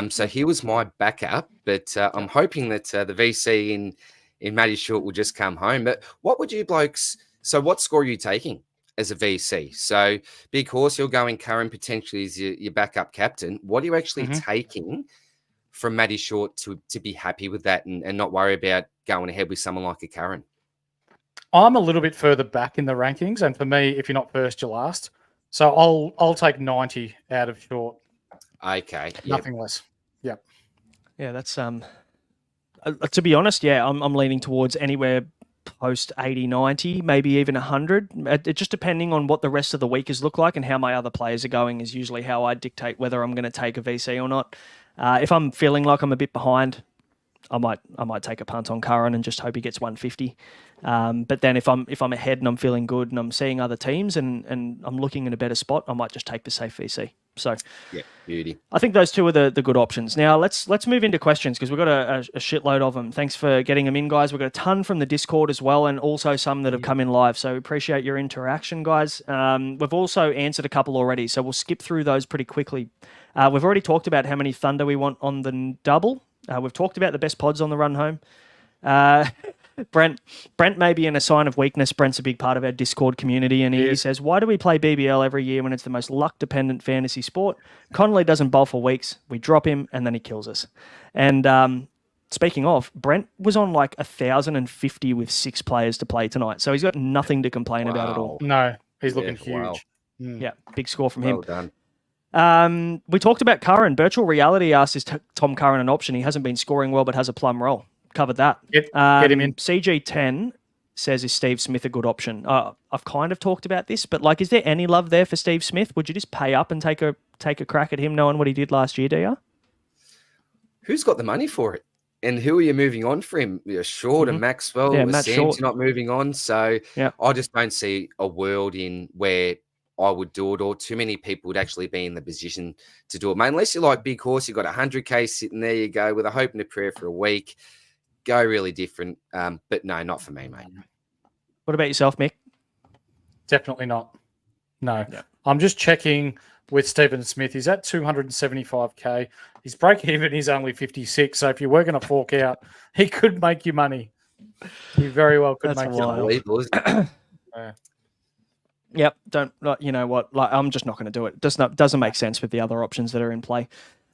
So he was my backup, but I'm hoping that the VC in Matty Short will just come home. But what would you blokes? So what score are you taking as a VC? So big horse, you're going Curran potentially as your backup captain. What are you actually taking from Matty Short to be happy with that and not worry about going ahead with someone like a Curran? I'm a little bit further back in the rankings, and for me, if you're not first, you're last. So I'll take 90 out of Short. Okay. Nothing less. Yep. Yeah, that's to be honest, I'm leaning towards anywhere post 80, 90, maybe even 100. It just depending on what the rest of the week is look like and how my other players are going is usually how I dictate whether I'm going to take a VC or not. If I'm feeling like I'm a bit behind, I might take a punt on Curran and just hope he gets 150. But then if I'm ahead and I'm feeling good and I'm seeing other teams and I'm looking in a better spot, I might just take the safe VC. So yeah, beauty. I think those two are the good options. Now let's move into questions because we've got a shitload of them. Thanks for getting them in, guys. We've got a ton from the Discord as well, and also some that have come in live. So appreciate your interaction, guys. We've also answered a couple already, so we'll skip through those pretty quickly. We've already talked about how many Thunder we want on the double. We've talked about the best pods on the run home. Brent may be in a sign of weakness. Brent's a big part of our Discord community, and he says, why do we play BBL every year when it's the most luck-dependent fantasy sport? Connolly doesn't bowl for weeks. We drop him, and then he kills us. And speaking of, Brent was on like 1,050 with 6 players to play tonight, so he's got nothing to complain about at all. No, he's looking huge. Wow. Yeah, big score from him. Well done. We talked about Curran. Virtual Reality asked, is Tom Curran an option? He hasn't been scoring well, but has a plum roll. Covered that. Get him in. CG10 says, is Steve Smith a good option? I've kind of talked about this, but is there any love there for Steve Smith? Would you just pay up and take a crack at him knowing what he did last year, DR? Who's got the money for it? And who are you moving on for him? You're Short and Maxwell. Yeah, Matt Sam's Short. not moving on. So I just don't see a world in where I would do it, or too many people would actually be in the position to do it. Mate, unless you're like Big Horse, you've got 100K sitting there, you go with a hope and a prayer for a week. Go really different. But no, not for me, mate. What about yourself, Mick? Definitely not. No. Yeah. I'm just checking with Stephen Smith. He's at 275K. His break even is only 56. So if you were going to fork out, he could make you money. He very well could make you money. Yep. You know what? I'm just not going to do it. Doesn't make sense with the other options that are in play.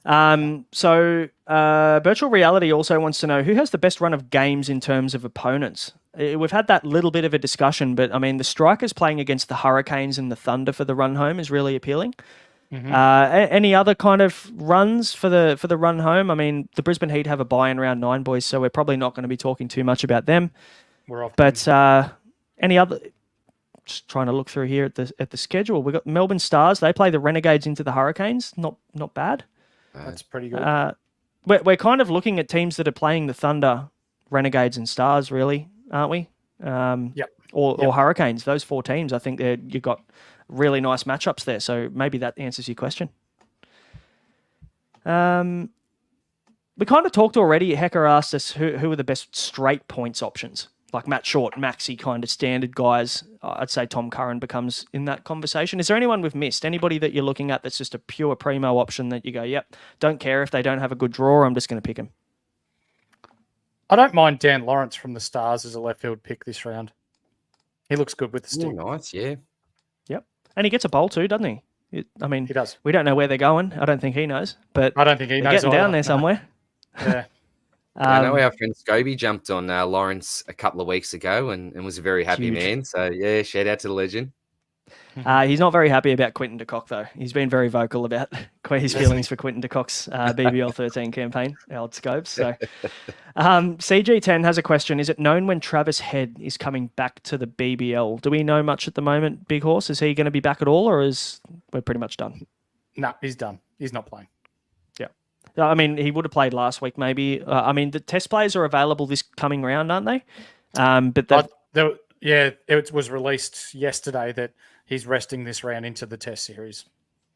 So Virtual Reality also wants to know who has the best run of games in terms of opponents. We've had that little bit of a discussion, but I mean, the Strikers playing against the Hurricanes and the Thunder for the run home is really appealing. Mm-hmm. Any other kind of runs for the run home? I mean, the Brisbane Heat have a bye in round 9, boys, so we're probably not going to be talking too much about them. We're off. But any other? Just trying to look through here at the schedule. We've got Melbourne Stars. They play the Renegades into the Hurricanes. Not bad. That's pretty good. We're kind of looking at teams that are playing the Thunder, Renegades, and Stars, really, aren't we? Yep. Or Hurricanes. Those 4 teams, I think you've got really nice matchups there. So maybe that answers your question. We kind of talked already. Hecker asked us who are the best straight points options. Like Matt Short, Maxi kind of standard guys. I'd say Tom Curran becomes in that conversation. Is there anyone we've missed? Anybody that you're looking at that's just a pure primo option that you go, yep, don't care if they don't have a good draw, I'm just going to pick him? I don't mind Dan Lawrence from the Stars as a left field pick this round. He looks good with the stick. Nice, yeah. Yep. And he gets a bowl too, doesn't he? He does. We don't know where they're going. I don't think he knows. But I don't think he knows getting down there somewhere. Yeah. I know our friend Scobie jumped on Lawrence a couple of weeks ago and was a very happy man. So, yeah, shout out to the legend. He's not very happy about Quinton de Kock, though. He's been very vocal about his feelings for Quinton de Kock's BBL 13 campaign, Howard Scopes. So, CG10 has a question. Is it known when Travis Head is coming back to the BBL? Do we know much at the moment, Big Horse? Is he going to be back at all, or we're pretty much done? No, he's done. He's not playing. Yeah. I mean, he would have played last week, maybe. I mean, the test players are available this coming round, aren't they? But it was released yesterday that he's resting this round into the test series.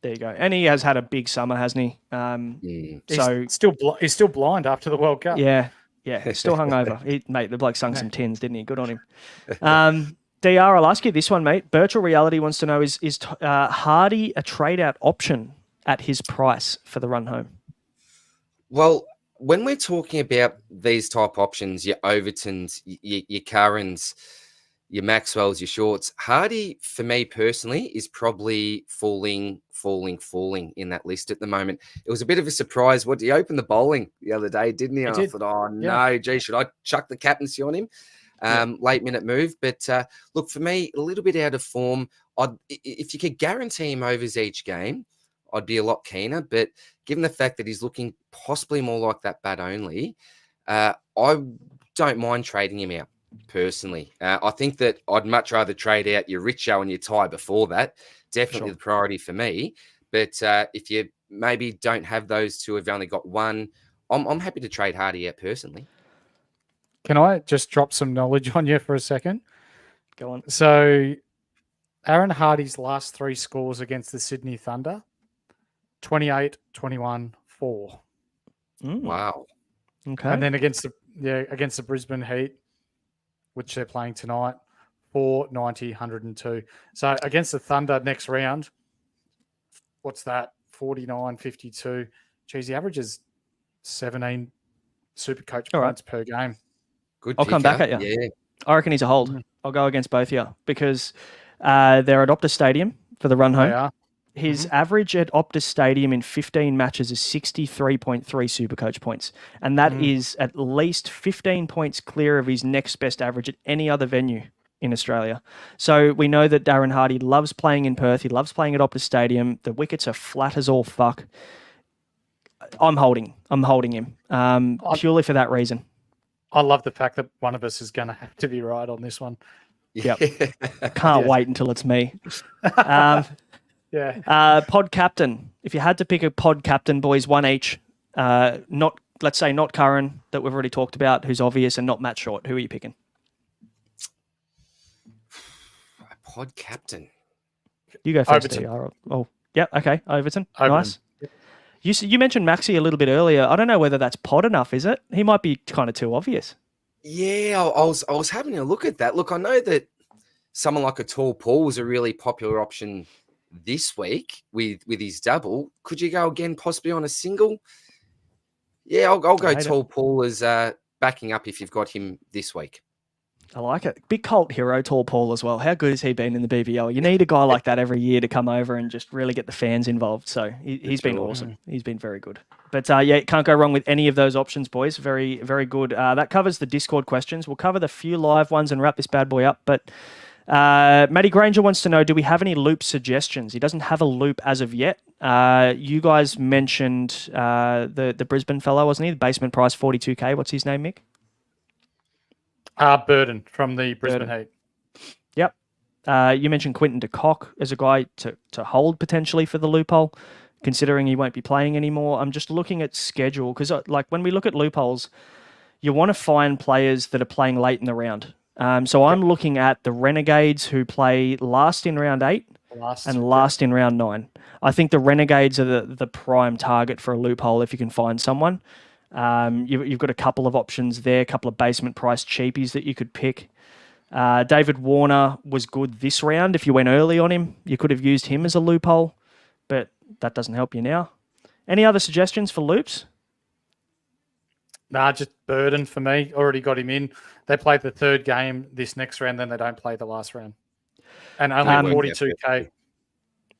There you go. And he has had a big summer, hasn't he? He's still blind after the World Cup. Yeah, still hungover. Mate, the bloke sung some tins, didn't he? Good on him. DR, I'll ask you this one, mate. Virtual Reality wants to know, is Hardy a trade-out option at his price for the run home? Well, when we're talking about these type options, your Overtons, your Currans, your Maxwells, your Shorts, Hardy, for me personally, is probably falling in that list at the moment. It was a bit of a surprise. He opened the bowling the other day, didn't he? And I thought, no, gee, should I chuck the captaincy on him? Late minute move. But look, for me, a little bit out of form. If you could guarantee him overs each game, I'd be a lot keener. But given the fact that he's looking possibly more like that bat only, I don't mind trading him out personally. I think that I'd much rather trade out your Richo and your Ty before that. Definitely the priority for me. But if you maybe don't have those two, have only got one, I'm happy to trade Hardy out personally. Can I just drop some knowledge on you for a second? Go on. So Aaron Hardy's last 3 scores against the Sydney Thunder, 28, 21, 4. Wow. Okay. And then against the Brisbane Heat, which they're playing tonight, 4, 90, 102. So against the Thunder next round, what's that? 49, 52. Geez, he averages 17 Supercoach points per game. Good. I'll come back at you. Yeah. I reckon he's a hold. I'll go against both of you because they're at Optus Stadium for the run home. They are. His average at Optus Stadium in 15 matches is 63.3 Supercoach points. And that is at least 15 points clear of his next best average at any other venue in Australia. So we know that Darren Hardy loves playing in Perth. He loves playing at Optus Stadium. The wickets are flat as all fuck. I'm holding him purely for that reason. I love the fact that one of us is going to have to be right on this one. Yep. Can't wait until it's me. Pod captain. If you had to pick a pod captain, boys, one each. Let's say not Curran that we've already talked about, who's obvious, and not Matt Short. Who are you picking? A pod captain. You go first. Oh, yeah. Okay, Overton. Nice. You mentioned Maxi a little bit earlier. I don't know whether that's pod enough, is it? He might be kind of too obvious. Yeah, I was having a look at that. Look, I know that someone like a Tall Paul was a really popular option this week with his double. Could you go again possibly on a single? Yeah, I'll go Tall Paul as backing up if you've got him this week. I like it. Big cult hero, Tall Paul as well. How good has he been in the BBL? You need a guy like that every year to come over and just really get the fans involved. So he's been awesome. He's been very good. But can't go wrong with any of those options, boys. Very, very good. That covers the Discord questions. We'll cover the few live ones and wrap this bad boy up. But Matty Granger wants to know, do we have any loop suggestions? He doesn't have a loop as of yet. You guys mentioned the Brisbane fellow, wasn't he? The basement price, 42K. What's his name, Mick? Burden from the Brisbane Heat. Yep. You mentioned Quinton de Kock as a guy to hold potentially for the loophole, considering he won't be playing anymore. I'm just looking at schedule because when we look at loopholes, you want to find players that are playing late in the round. So I'm looking at the Renegades who play last in round 8 and last in round 9. I think the Renegades are the prime target for a loophole if you can find someone. You've got a couple of options there, a couple of basement price cheapies that you could pick. David Warner was good this round. If you went early on him, you could have used him as a loophole, but that doesn't help you now. Any other suggestions for loops? Nah, just Burden for me. Already got him in. They played the third game this next round, then they don't play the last round. And only 42K.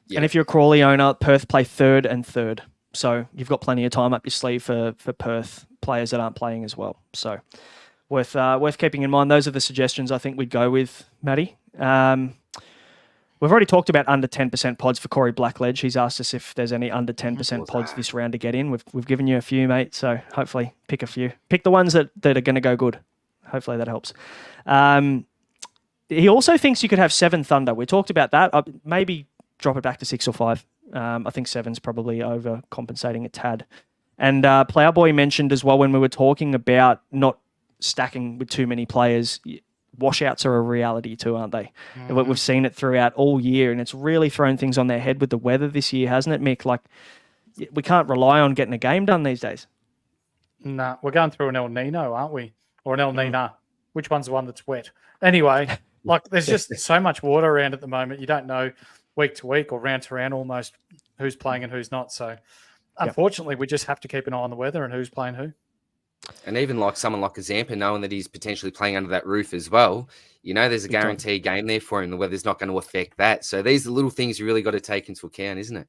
Yeah. And if you're a Crawley owner, Perth play third and third. So you've got plenty of time up your sleeve for Perth players that aren't playing as well. So worth keeping in mind. Those are the suggestions I think we'd go with, Matty. We've already talked about under 10% pods for Corey Blackledge. He's asked us if there's any under 10% pods this round to get in. We've given you a few, mate. So hopefully pick a few. Pick the ones that are going to go good. Hopefully that helps. He also thinks you could have 7 Thunder. We talked about that. Maybe drop it back to 6 or 5. I think 7's probably overcompensating a tad. And Plowboy mentioned as well when we were talking about not stacking with too many players, washouts are a reality too, aren't they? Mm-hmm. We've seen it throughout all year, and it's really thrown things on their head with the weather this year, hasn't it, Mick? Like, we can't rely on getting a game done these days. Nah, we're going through an El Nino, aren't we? Or an El Nina. Which one's the one that's wet? Anyway, like there's just so much water around at the moment. You don't know week to week or round to round almost who's playing and who's not. So unfortunately, we just have to keep an eye on the weather and who's playing who. And even like someone like a Zampa, knowing that he's potentially playing under that roof as well, there's a guaranteed game there for him. The weather's not going to affect that. So these are the little things you really got to take into account, isn't it?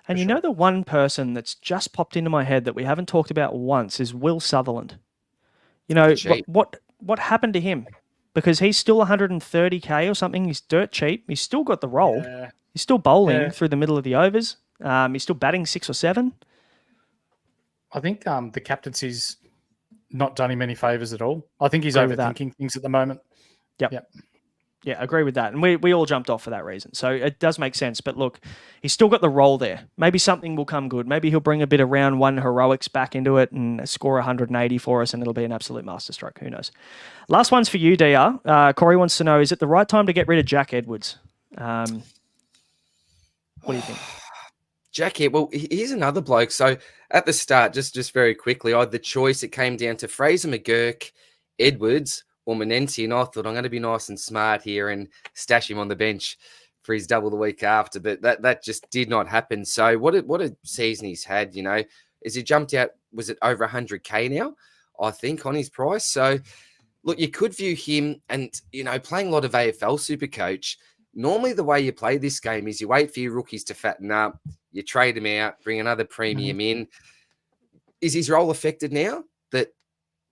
And you know the one person that's just popped into my head that we haven't talked about once is Will Sutherland. What happened to him? Because he's still 130K or something. He's dirt cheap. He's still got the role. Yeah. He's still bowling through the middle of the overs. He's still batting 6 or 7. I think the captaincy's not done him any favours at all. I think he's overthinking things at the moment. Yep. Yeah, agree with that. And we all jumped off for that reason. So it does make sense. But look, he's still got the role there. Maybe something will come good. Maybe he'll bring a bit of round 1 heroics back into it and score 180 for us, and it'll be an absolute masterstroke. Who knows? Last one's for you, DR. Corey wants to know, is it the right time to get rid of Jack Edwards? What do you think? Jack, well, here's another bloke. So at the start, just very quickly, I had the choice. It came down to Fraser McGurk, Edwards, or Manenti, and I thought I'm going to be nice and smart here and stash him on the bench for his double the week after, but that just did not happen. So what a season he's had, as he jumped out, was it over 100K now, I think, on his price? So look, you could view him and, playing a lot of AFL Supercoach, normally the way you play this game is you wait for your rookies to fatten up, you trade them out, bring another premium in. Is his role affected now that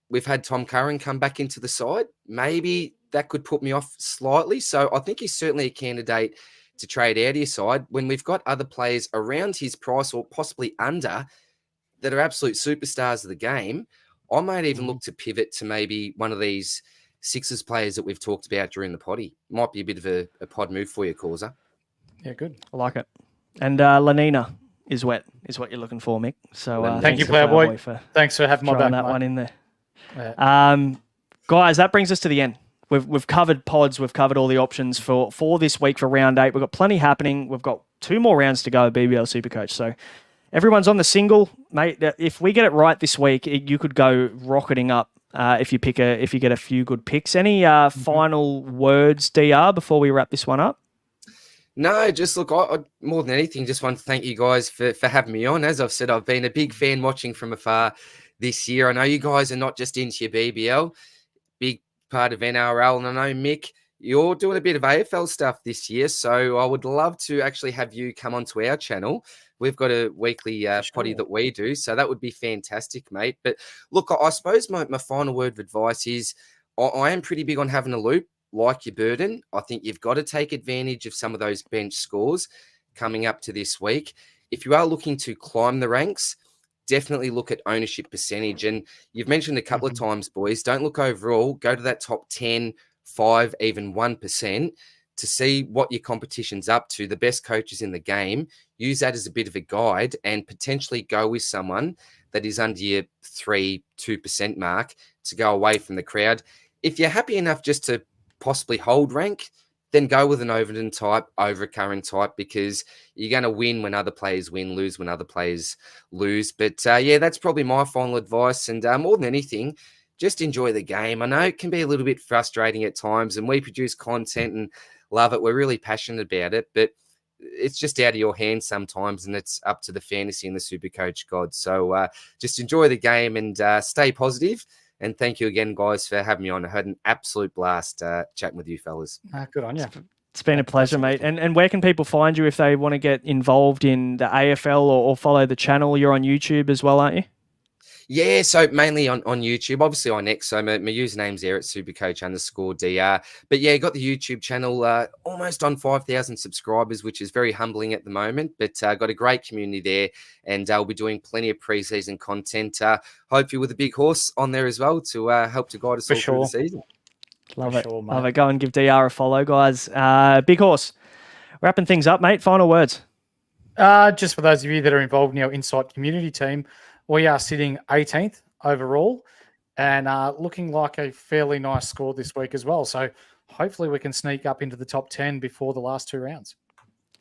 we've had Tom Curran come back into the side? Maybe that could put me off slightly. So I think he's certainly a candidate to trade out of your side when we've got other players around his price or possibly under that are absolute superstars of the game. I might even look to pivot to maybe one of these Sixers players that we've talked about during the potty. Might be a bit of a pod move for you, Causa. Yeah, good. I like it. And Lanina is wet, is what you're looking for, Mick. So thank you, Plowboy. Thanks for having my back. That one in there. Yeah. Guys, that brings us to the end. We've covered pods. We've covered all the options for this week for round 8. We've got plenty happening. We've got 2 more rounds to go at BBL Supercoach. So everyone's on the single, mate. If we get it right this week, you could go rocketing up if you get a few good picks. Any final words, DR, before we wrap this one up? No, just look, I more than anything, just want to thank you guys for having me on. As I've said, I've been a big fan watching from afar this year. I know you guys are not just into your BBL, big part of NRL, and I know, Mick, you're doing a bit of AFL stuff this year, so I would love to actually have you come onto our channel. We've got a weekly potty that we do, so that would be fantastic, mate. But look, I suppose my final word of advice is I am pretty big on having a loop, like your Burden. I think you've got to take advantage of some of those bench scores coming up to this week. If you are looking to climb the ranks, definitely look at ownership percentage. And you've mentioned a couple of times, boys, don't look overall. Go to that top 10, 5, even 1% to see what your competition's up to, the best coaches in the game. Use that as a bit of a guide and potentially go with someone that is under your 2% mark to go away from the crowd. If you're happy enough just to possibly hold rank, then go with an Overton type over a Curran type, because you're going to win when other players win, lose when other players lose. But yeah, that's probably my final advice. And more than anything, just enjoy the game. I know it can be a little bit frustrating at times, and we produce content and love it. We're really passionate about it, but it's just out of your hands sometimes, and it's up to the fantasy and the Supercoach gods. So just enjoy the game and stay positive. And thank you again, guys, for having me on. I had an absolute blast chatting with you fellas. Good on you. It's been a pleasure, mate. And where can people find you if they want to get involved in the AFL or follow the channel? You're on YouTube as well, aren't you? Yeah, so mainly on YouTube, obviously on X. So my username's there at Supercoach_DR. But yeah, got the YouTube channel almost on 5,000 subscribers, which is very humbling at the moment. But got a great community there, and I'll be doing plenty of preseason content. Hopefully with a big horse on there as well to help to guide us all through the season. Love it. Love it. Go and give DR a follow, guys. Big Horse, wrapping things up, mate. Final words. Just for those of you that are involved in our Insight community team, We are sitting 18th overall and looking like a fairly nice score this week as well. So hopefully we can sneak up into the top 10 before the last 2 rounds.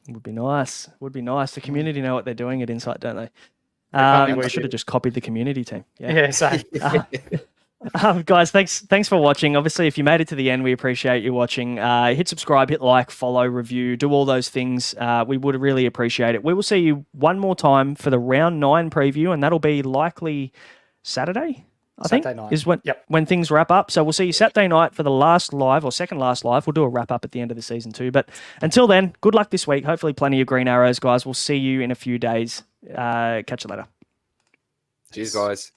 Would be nice. Would be nice. The community know what they're doing at Insight, don't they? Probably I should have just copied the community team. Yeah, same. Guys, thanks for watching. Obviously, if you made it to the end, we appreciate you watching. Hit subscribe, hit like, follow, review, do all those things. We would really appreciate it. We will see you one more time for the round 9 preview, and that'll be likely Saturday, I think, night. is when things wrap up. So we'll see you Saturday night for the last live or second last live. We'll do a wrap up at the end of the season too. But until then, good luck this week. Hopefully plenty of green arrows, guys. We'll see you in a few days. Catch you later. Cheers, guys.